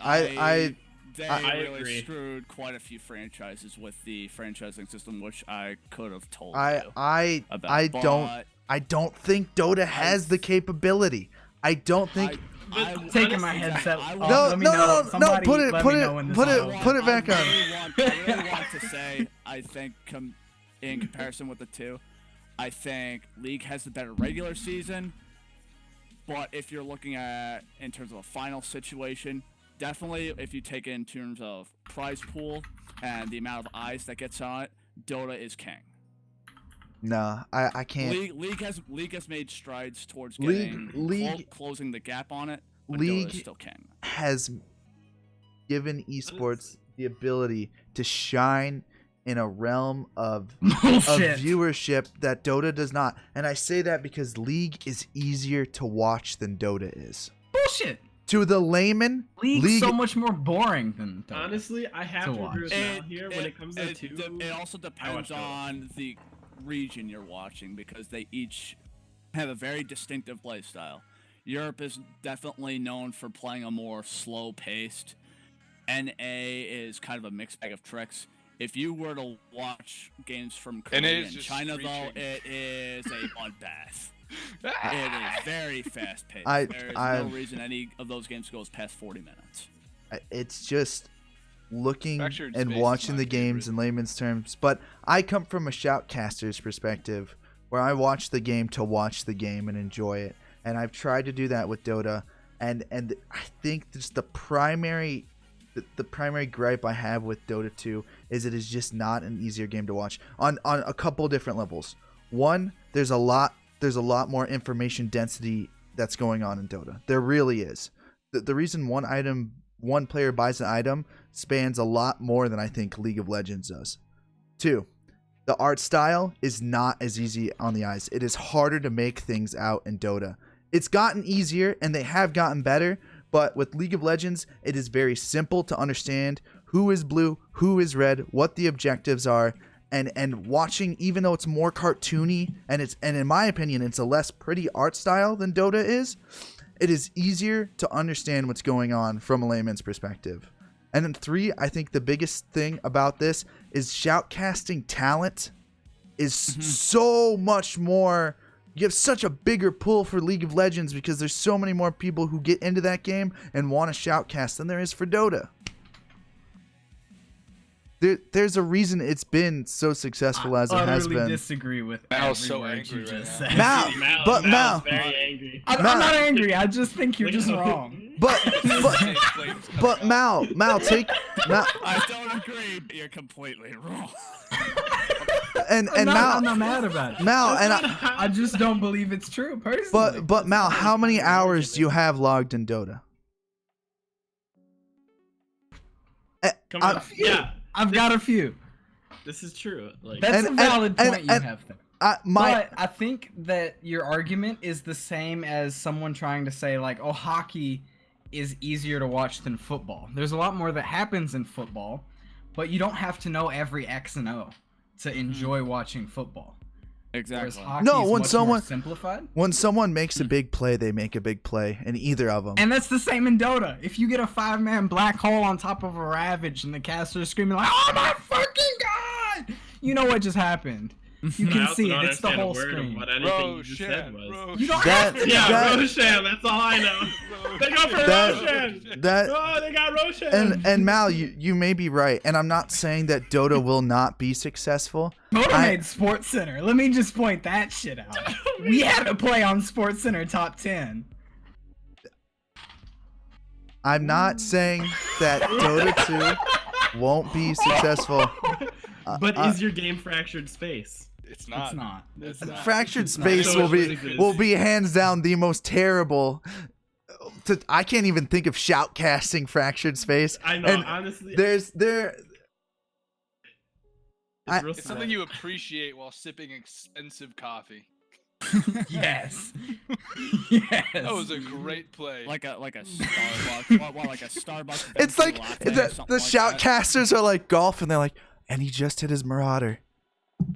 They I really agree. screwed quite a few franchises with the franchising system, which I could have told I you I about. I but don't think Dota has the capability. I don't think. I'm taking my Honestly, headset I off. would- No, Let me no, know. no, no, Somebody put it, let put me it, know when this put is it, over. put it back on. I really want to say, I think, in comparison with the two, I think League has the better regular season. But if you're looking at in terms of a final situation, definitely, if you take it in terms of prize pool and the amount of eyes that gets on it, Dota is king. No, I can't. League has made strides towards League closing the gap on it, but League Dota is still king. has given esports the ability to shine in a realm of Bullshit. viewership that Dota does not. And I say that because League is easier to watch than Dota is. Bullshit. To the layman, League's so much more boring than Dota. Honestly, I have to agree with Mal here when it comes to it, two. it also depends on the region you're watching, because they each have a very distinctive play style. Europe is definitely known for playing a more slow-paced. NA is kind of a mixed bag of tricks. If you were to watch games from Korea and China, though, it is a bloodbath. It is very fast-paced. There is no reason any of those games goes past 40 minutes. It's just looking Fractured and Space watching is the my games favorite. in layman's terms. But I come from a shoutcaster's perspective, where I watch the game to watch the game and enjoy it. And I've tried to do that with Dota. And I think just the primary gripe I have with Dota 2 is it is just not an easier game to watch on a couple different levels. One, there's a lot more information density that's going on in Dota. There really is. The reason one player buys an item spans a lot more than I think League of Legends does. Two, the art style is not as easy on the eyes. It is harder to make things out in Dota. It's gotten easier and they have gotten better, but with League of Legends, it is very simple to understand who is blue, who is red, what the objectives are, and watching, even though it's more cartoony and in my opinion it's a less pretty art style than Dota is, it is easier to understand what's going on from a layman's perspective. And then three, I think the biggest thing about this is shoutcasting talent is so much more. You have such a bigger pull for League of Legends because there's so many more people who get into that game and want to shoutcast than there is for Dota. There's a reason it's been so successful as it has been. I utterly disagree with Mal's every so word angry you right just now. said. Mal, Mal's very angry. I'm not angry. I just think you're just wrong. But Mal, take Mal, I don't agree, but you're completely wrong. and I'm Mal, not mad about it. Mal, and I just don't believe it's true, personally. but Mal, how many hours do you have logged in Dota? Come on. Yeah, I've got a few. this is true. Like, That's a valid point you have there. My But I think that your argument is the same as someone trying to say, like, oh, hockey is easier to watch than football. There's a lot more that happens in football, but you don't have to know every X and O to enjoy watching football. Whereas Exactly. hockey No, is when much someone- more simplified. when someone makes a big play, they make a big play in either of them. And that's the same in Dota. If you get a 5-man black hole on top of a Ravage and the caster is screaming like, oh my fucking god! You know what just happened. You I can also see don't it. It's the understand a whole word of screen. what anything you just said was. You don't That- have to. Yeah, that- Roshan, that's all I know. They go for Roshan! That Oh, they got Roshan! and Mal, you may be right, and I'm not saying that Dota will not be successful. Dota I- made Sports Center. Let me just point that shit out. We had to play on Sports Center top 10. I'm not saying that Dota 2 won't be successful. But is your game Fractured Space? It's not. It's not. It's not. Fractured Space So will be hands down the most terrible. I can't even think of shoutcasting Fractured Space. I know, And honestly. There's it's I- real It's sad. something you appreciate while sipping expensive coffee. Yes. Yes. That was a great play. Like a Starbucks, like a Starbucks. It's venti like latte or the something like that. shoutcasters are like golf, and they're like, and he just hit his Marauder,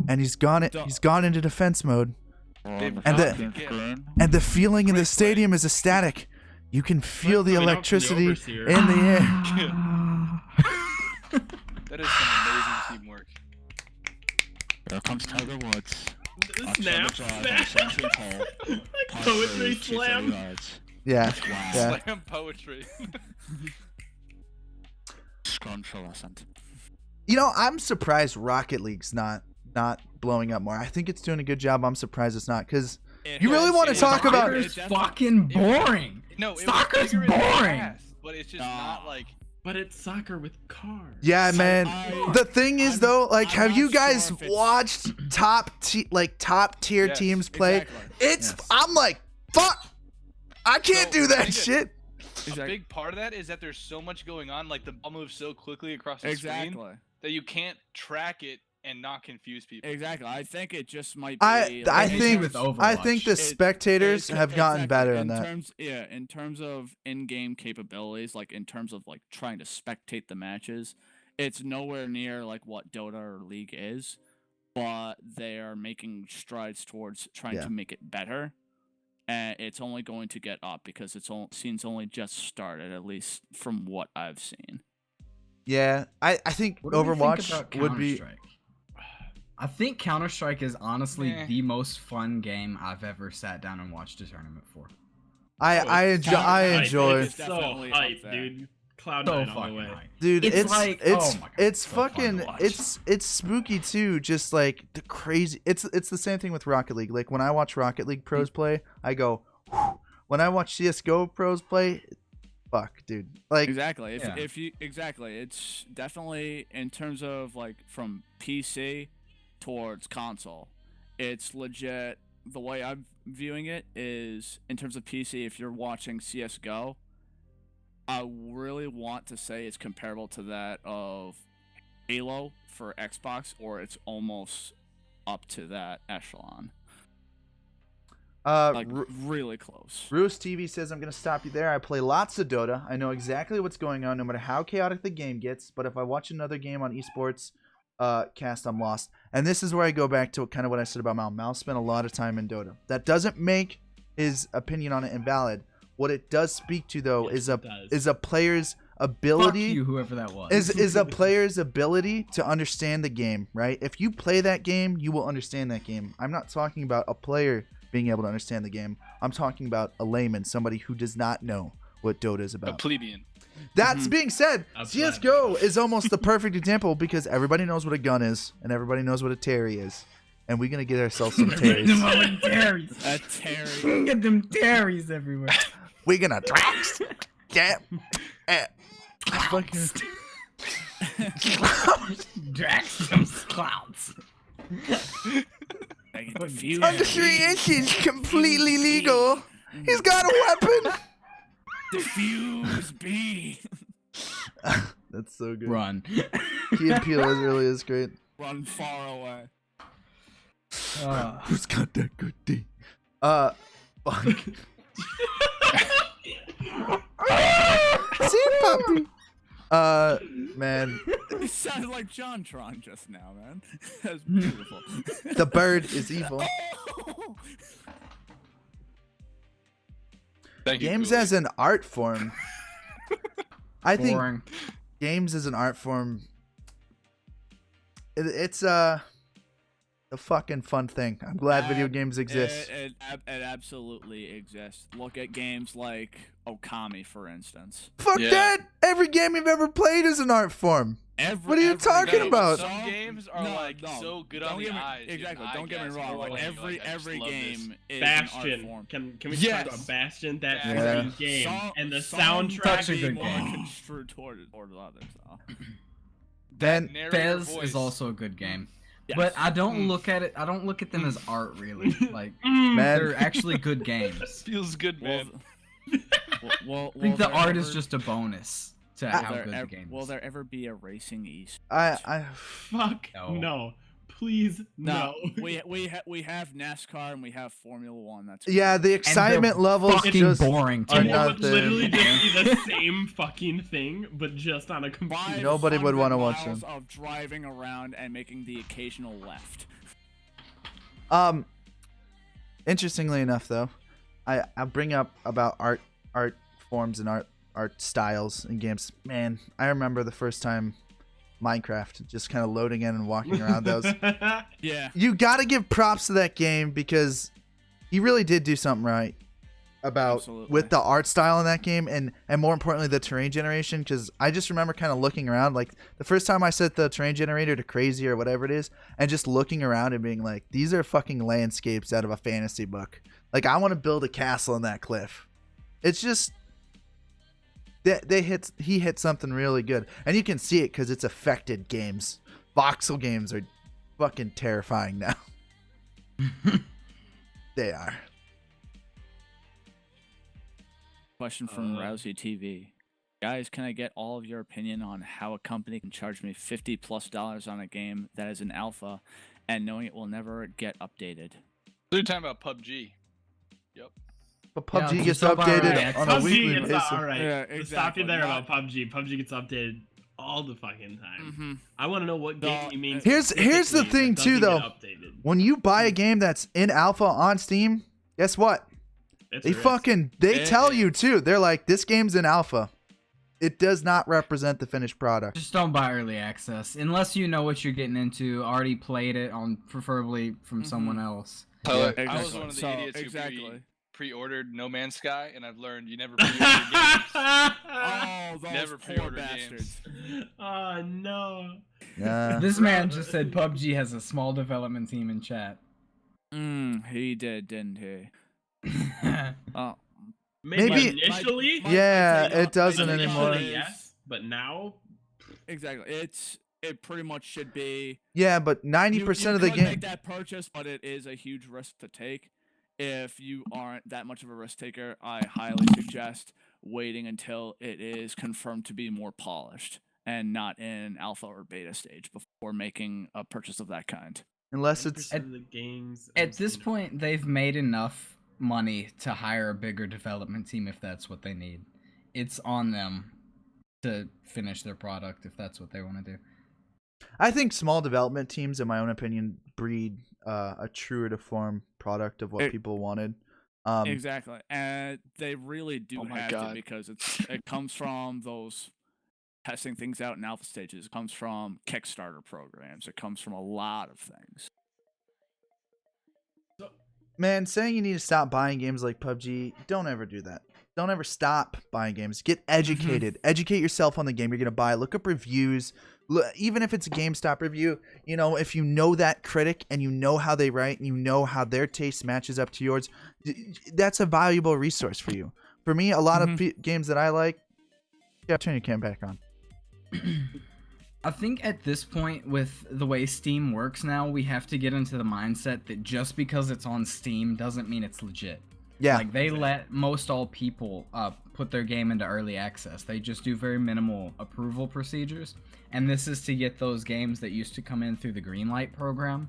and he's gone into defense mode, They've and got the- the gift. and the feeling in the stadium is ecstatic. You can feel the Coming out from the electricity overseer. in the air. That is some amazing teamwork. Here comes Tiger Woods. Snap, snap. Like poetry slam. Yeah, yeah. Slam poetry. Convalescent. You know, I'm surprised Rocket League's not blowing up more. I think it's doing a good job. I'm surprised it's not, because you really want to talk about. Soccer's fucking boring. No, it was Soccer's bigger in the boring. past. but it's just not like. But it's soccer with cars. Yeah, man. The thing is, though, like, I'm have you not guys sure if it's- watched top tier Yes, teams play? exactly. It's Yes. I'm like, fuck, I can't So, do I that think shit. A big part of that is that there's so much going on. Like the ball moves so quickly across the screen Exactly. that you can't track it and not confuse people. Exactly. I think it just might be. I like, think with I think the Overwatch. spectators have gotten better on that. In terms of in-game capabilities, like in terms of like trying to spectate the matches, it's nowhere near like what Dota or League is, but they are making strides towards trying Yeah. to make it better. And it's only going to get up because scene's only just started, at least from what I've seen. Yeah, I think What do we think Overwatch about would be. Counter-Strike? I think Counter-Strike is honestly Meh. the most fun game I've ever sat down and watched a tournament for. I enjoy. Sounds I hype. enjoy. It's so Definitely up hype, there. dude. Cloud9 So all the fucking way. hype. Dude, It's it's like- it's oh my God, it's so fun to fucking watch. it's spooky too. Just like the crazy. It's the same thing with Rocket League. Like when I watch Rocket League pros play, I go. Whew. When I watch CS:GO pros play, fuck, dude. Like Exactly. Yeah. If you exactly, it's definitely in terms of like from PC towards console. It's legit. The way I'm viewing it is in terms of PC. If you're watching CS:GO, I really want to say it's comparable to that of Halo for Xbox, or it's almost up to that echelon. Like really close. Roos TV says, I'm going to stop you there. I play lots of Dota. I know exactly what's going on no matter how chaotic the game gets. But if I watch another game on eSports cast, I'm lost. And this is where I go back to kind of what I said about Mal. Mal spent a lot of time in Dota. That doesn't make his opinion on it invalid. What it does speak to, though, Yes, it does. is a player's Fuck ability. you, whoever that was. Is a player's ability to understand the game, right? If you play that game, you will understand that game. I'm not talking about a player being able to understand the game. I'm talking about a layman, somebody who does not know what Dota is A about. plebeian. That's being said, A CSGO is almost the perfect example because everybody knows what a gun is and everybody knows what a Terry is. And we're going to get ourselves some Terrys. Terrys. A Terry. Get them Terrys everywhere. We're going to Drax. Get. Fucking. Drax them clouds. Under 3 inches, completely legal. He's got a weapon. Defuse B. That's so good. Run. Key and Peele really is great. Run far away. Who's got that good D? Fuck. See, puppy. Man, You sounded like JonTron just now, man. That's beautiful. the bird is evil. Thank you. Games Cooley. as an art form. I think Boring. games as an art form. It's a fucking fun thing. I'm glad video games exist. It absolutely exists. Look at games like Okami, for instance. Fuck Yeah. that! Every game you've ever played is an art form. What are you talking No, about? Some games are so good on the eyes. Exactly. dude, Don't get me eye-gasm. wrong. Like I every just love this. game is an art Bastion. form. Can we Yes. talk about Bastion? That Yeah. fucking game Some- and the some soundtrack. Such a be good more game. construed toward others. Though. Then Narrator Fez voice. is also a good game. Yes. But I don't look at it. I don't look at them as art really. Like man, they're actually good games. feels good, man. I think the art is just a bonus to how good the game Will is. there ever be a racing east? I Fuck No. no. Please no. we have NASCAR and we have Formula One. That's yeah, the excitement levels fucking just boring are And too. it not would there. literally just be the same fucking thing, but just on a computer. Nobody would wanna watch 500 them. miles of driving around and making the occasional left. Interestingly enough, though, I bring up about art forms and art styles in games. Man, I remember the first time Minecraft just kind of loading in and walking around those. Yeah. You got to give props to that game because he really did do something right about Absolutely. with the art style in that game and more importantly the terrain generation, because I just remember kind of looking around like the first time I set the terrain generator to crazy or whatever it is and just looking around and being like, these are fucking landscapes out of a fantasy book. Like I want to build a castle in that cliff. It's just he hit something really good, and you can see it because it's affected games. Voxel games are fucking terrifying now. They are. Question from Rousey TV. Guys, can I get all of your opinion on how a company can charge me $50+ on a game that is an alpha and knowing it will never get updated? You're talking about PUBG. Yep. But PUBG Yeah, gets just about updated right. on a PUBG weekly gets basis. all right. Yeah, Let's stop you exactly. there Not- about PUBG. PUBG gets updated all the fucking time. Mm-hmm. I want to know what game you mean. Here's the specifically thing that too, doesn't though. get updated. When you buy a game that's in alpha on Steam, guess what? It's They a risk. fucking they tell Yeah. you too. They're like, this game's in alpha. It does not represent the finished product. Just don't buy early access unless you know what you're getting into. Already played it on, preferably from someone else. I was Exactly. one of the So, idiots who exactly. pre-ordered No Man's Sky, and I've learned you never pre-order games. Oh, those Never poor pre-order bastards. Oh no. Yeah. This man just said PUBG has a small development team in chat. He did, didn't he? Oh, Maybe- initially. Yeah, Might tell you it doesn't initially, anymore. Yes, but now. Exactly. It pretty much should be. Yeah, but 90% of the could game. make that purchase, but it is a huge risk to take. If you aren't that much of a risk taker, I highly suggest waiting until it is confirmed to be more polished and not in alpha or beta stage before making a purchase of that kind. Unless it's 90% of the games. At this point, they've made enough money to hire a bigger development team if that's what they need. It's on them to finish their product if that's what they want to do. I think small development teams, in my own opinion, breed a truer to form product of what people wanted. Exactly, and they really do Oh my have God. to because it comes from those testing things out in alpha stages. It comes from Kickstarter programs. It comes from a lot of things. Man, saying you need to stop buying games like PUBG, don't ever do that. Don't ever stop buying games. Get educated. Educate yourself on the game you're going to buy. Look up reviews. Even if it's a GameStop review, you know, if you know that critic and you know how they write and you know how their taste matches up to yours, that's a valuable resource for you. For me, a lot of games that I like, yeah, turn your cam back on. I think at this point, with the way Steam works now, we have to get into the mindset that just because it's on Steam doesn't mean it's legit. Yeah. Like, they let most all people put their game into early access. They just do very minimal approval procedures. And this is to get those games that used to come in through the Greenlight program,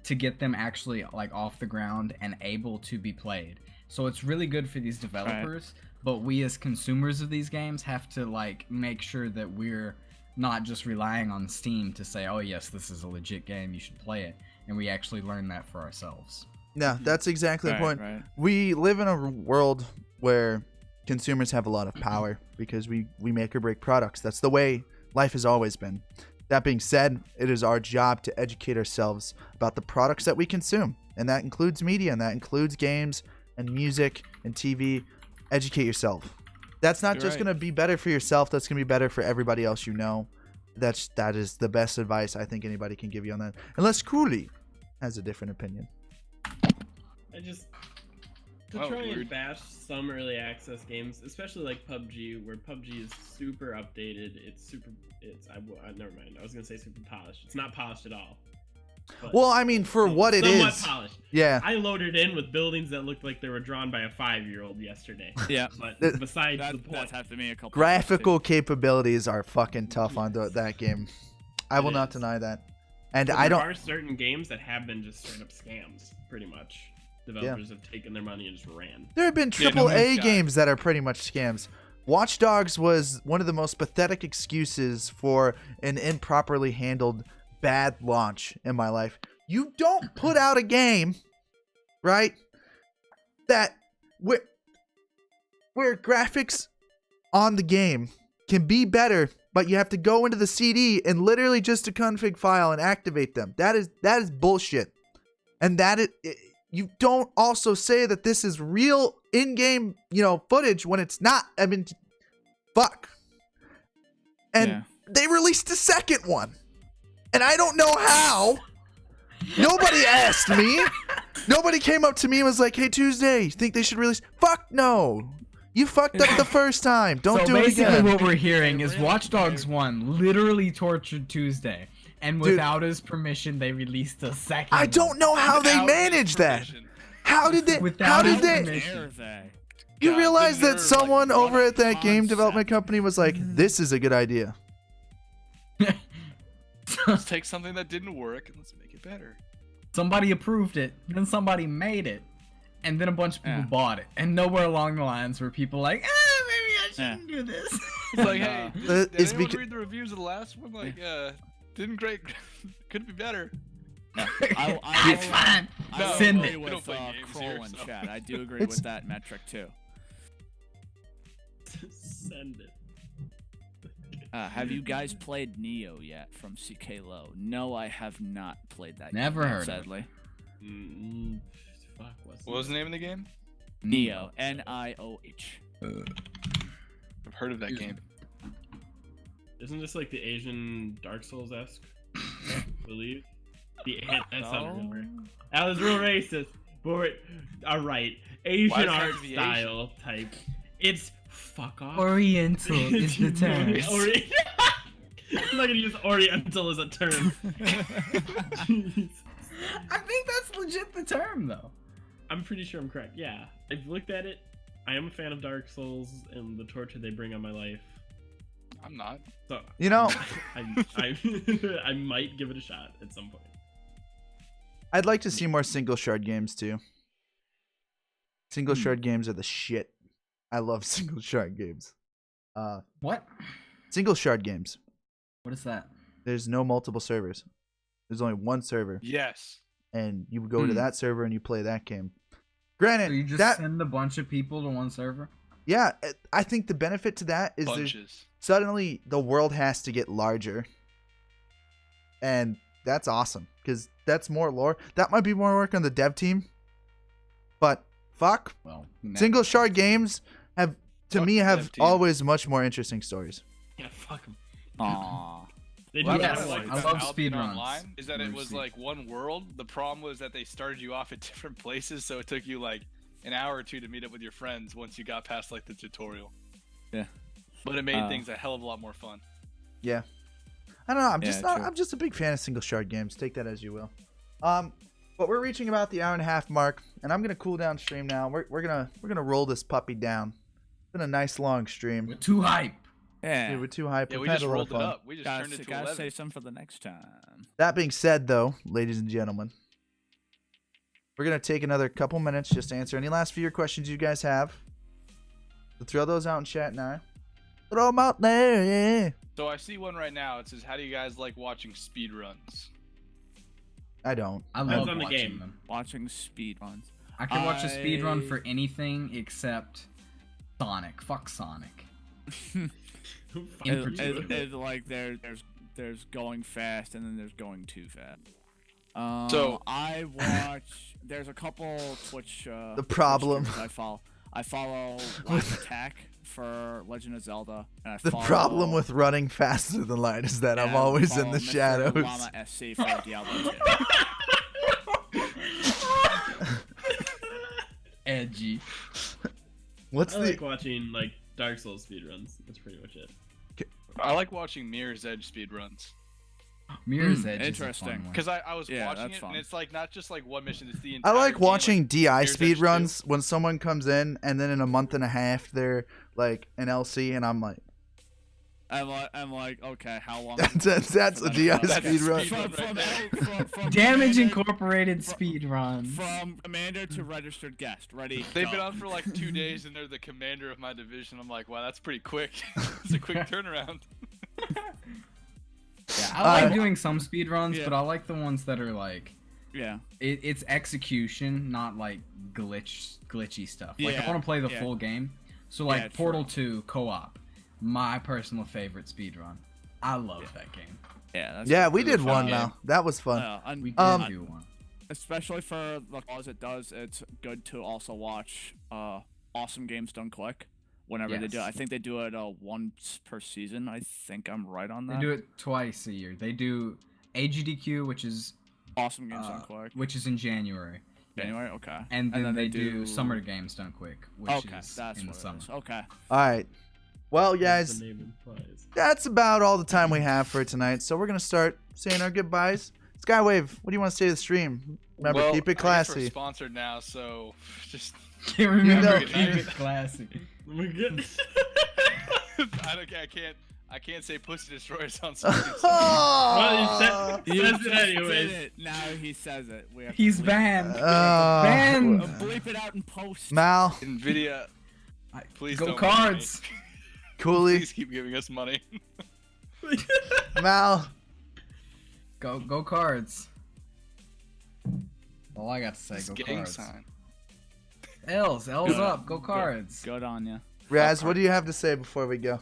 to get them actually, like, off the ground and able to be played. So it's really good for these developers, but we as consumers of these games have to, like, make sure that we're not just relying on Steam to say, oh yes, this is a legit game, you should play it. And we actually learn that for ourselves. Yeah, that's exactly the point. Right. We live in a world where consumers have a lot of power because we make or break products. That's the way life has always been. That being said, it is our job to educate ourselves about the products that we consume. And that includes media, and that includes games and music and TV. Educate yourself. That's not just going to be better for yourself. That's going to be better for everybody else you know. That is the best advice I think anybody can give you on that. Unless Cooley has a different opinion. I just to Wow, try and weird. bash some early access games, especially like PUBG, where PUBG is super updated. Never mind. I was gonna say super polished. It's not polished at all. But Well, I mean, for what it somewhat is. polished. Yeah. I loaded in with buildings that looked like they were drawn by a 5-year-old yesterday. Yeah. But besides the That's point, happened to me a couple Graphical capabilities are fucking tough on that game. I will It not is. deny that. And but I there don't. are certain games that have been just straight up scams, pretty much. Developers have taken their money and just ran. There have been Yeah, No AAA Man's Sky. games that are pretty much scams. Watch Dogs was one of the most pathetic excuses for an improperly handled bad launch in my life. You don't put out a game, right, that where graphics on the game can be better, but you have to go into the CD and literally just a config file and activate them. That is bullshit. And you don't also say that this is real in-game, footage when it's not. I mean, fuck. And they released a second one. And I don't know how. Nobody asked me. Nobody came up to me and was like, hey, Tuesday, you think they should release? Fuck no. You fucked up the first time. Don't so do it basically again. what we're hearing is Really? Watch Dogs 1 literally tortured Tuesday, and Dude. without his permission, they released a second. I don't one. know how they Without his managed that. permission. How did they? Without How did his they? permission. Dare they? You God, the realize that nerve, someone like, over what at that game concept. development company was like, "This is a good idea." Let's take something that didn't work and let's make it better. Somebody approved it, then somebody made it, and then a bunch of people Yeah. bought it. And nowhere along the lines were people like, maybe I shouldn't do this. It's like, hey, did It's anyone beca- read the reviews of the last one? Like, didn't great, could be better. It's fine. No, Send we it. don't With play games Kroll here, and so. chat. I do agree It's- with that metric too. Send it. Have you guys played Neo yet from CK Low? No, I have not played that. Never game, heard of it. sadly. Fuck. What was the name of the game? Neo, Nioh. I've heard of that game. Isn't this like the Asian Dark Souls esque? I believe. That's not No. real. That was real racist. But alright. Why Asian does it have art to be style type. It's fuck off. Oriental is the term. I'm not gonna use Oriental as a term. Jeez. I think that's legit the term, though. I'm pretty sure I'm correct. Yeah, I've looked at it. I am a fan of Dark Souls and the torture they bring on my life. I'm not. So You know, I might give it a shot at some point. I'd like to see more single shard games too. Single shard games are the shit. I love single shard games. What? Single shard games. What is that? There's no multiple servers. There's only one server, Yes. and you go to that server and you play that game. Granted, So you just that send a bunch of people to one server? yeah, I think the benefit to that is there's Bunches. suddenly the world has to get larger, and that's awesome because that's more lore. That might be more work on the dev team, but fuck, Well, single shard games have to Fuck me the have dev team. always much more interesting stories. Yeah, fuck them. Aww. They do Well, Yes, what I that liked I about love Albion speedruns. Online is that it was Mercy. like one world. The problem was that they started you off at different places, so it took you like an hour or two to meet up with your friends once you got past like the tutorial. Yeah. But it made things a hell of a lot more fun. Yeah, I don't know. I'm just Yeah, not. true. I'm just a big fan of single shard games. Take that as you will. But we're reaching about the hour and a half mark, and I'm gonna cool down stream now. We're gonna roll this puppy down. It's been a nice long stream. We're too hype. Yeah. Dude, we're too hyped. Yeah, We've we had just a lot rolled of it fun. up. We just Gotta, turned it to gotta 11. save some for the next time. That being said, though, ladies and gentlemen, we're gonna take another couple minutes just to answer any last viewer questions you guys have. So throw those out in chat now. Throw them out there. Yeah. So I see one right now. It says, "How do you guys like watching speedruns?" I don't. I Depends love on the watching game. them. Watching speedruns. I can watch a speed run I- for anything except Sonic. Fuck Sonic. In particular. It's like there's going fast and then there's going too fast. So- I watch. There's a couple Twitch. The problem. Twitch streamers I follow Last Attack for Legend of Zelda, and I The follow, problem with running faster than light is that I'm and I always in follow the Mr. shadows. Llama SC for Diablo 2. Edgy. What's I the? like watching like Dark Souls speedruns. That's pretty much it. I like watching Mirror's Edge speedruns Mirror's Edge is a interesting. fun one. because I was Yeah, watching that's it fun. and it's like not just like one mission. It's the I entire like game, watching DI Mirror's Edge speed 2. runs when someone comes in and then in a month and a half they're like an LC and I'm like, I'm like, okay, how long? that's a DI That's speed run. speed- From Damage Commander- Incorporated speed runs. From commander to registered guest. Ready? They've go. been on for like 2 days and they're the commander of my division. I'm like, wow, that's pretty quick. It's a quick turnaround. Yeah, I like Uh, doing some speed runs, Yeah. but I like the ones that are like Yeah. it's execution, not like glitchy stuff. Like I Yeah, want to play the yeah. full game. So like Yeah, Portal true. 2 co-op, my personal favorite speed run. I love that game. Yeah. That's Yeah, a we really did fun one game. now. That was fun. And We did do one. especially for the cause it does, it's good to also watch awesome games done quick whenever they do it. Yes. I think they do it once per season. I think I'm right on They that. do it twice a year. They do AGDQ, which is Awesome games done quick. which is in January, January. Okay. And then they do summer games done quick, which Okay, is that's in the what summer. it is. Okay. All right. Well, As guys, the name implies. that's about all the time we have for tonight. So we're gonna start saying our goodbyes. Skywave, what do you want to say to the stream? Remember, Well, keep it I guess classy. we're sponsored now, so just Remember, know- keep it classy. We're good. I can't say pussy destroyers on stream. Oh! He says it anyways. Did it. Now he says it. We have to He's bleep- banned. Oh. Banned. Bleep it out in post. Mal, Nvidia, please Go don't cards. ban me. Cooley, Please keep giving us money. Mal. Go cards. All I got to say, This go gang cards. sign. L's Good. up. Go cards. Good on you. Raz, what do you have to say before we go?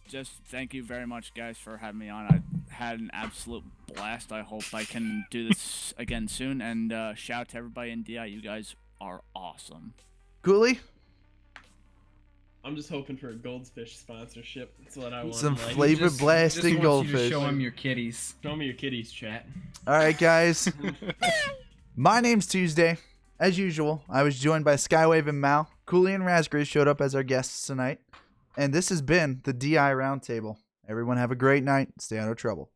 Just thank you very much, guys, for having me on. I had an absolute blast. I hope I can do this again soon. And shout out to everybody in DI. You guys are awesome. Cooley, I'm just hoping for a Goldfish sponsorship. That's what I want. some Like, flavor Just blasting wants you to goldfish. show him your kitties. Show me your kitties, chat. All right, guys. My name's Tuesday. As usual, I was joined by Skywave and Mal. Cooley and razgriz showed up as our guests tonight. And this has been the DI Roundtable. Everyone have a great night. Stay out of trouble.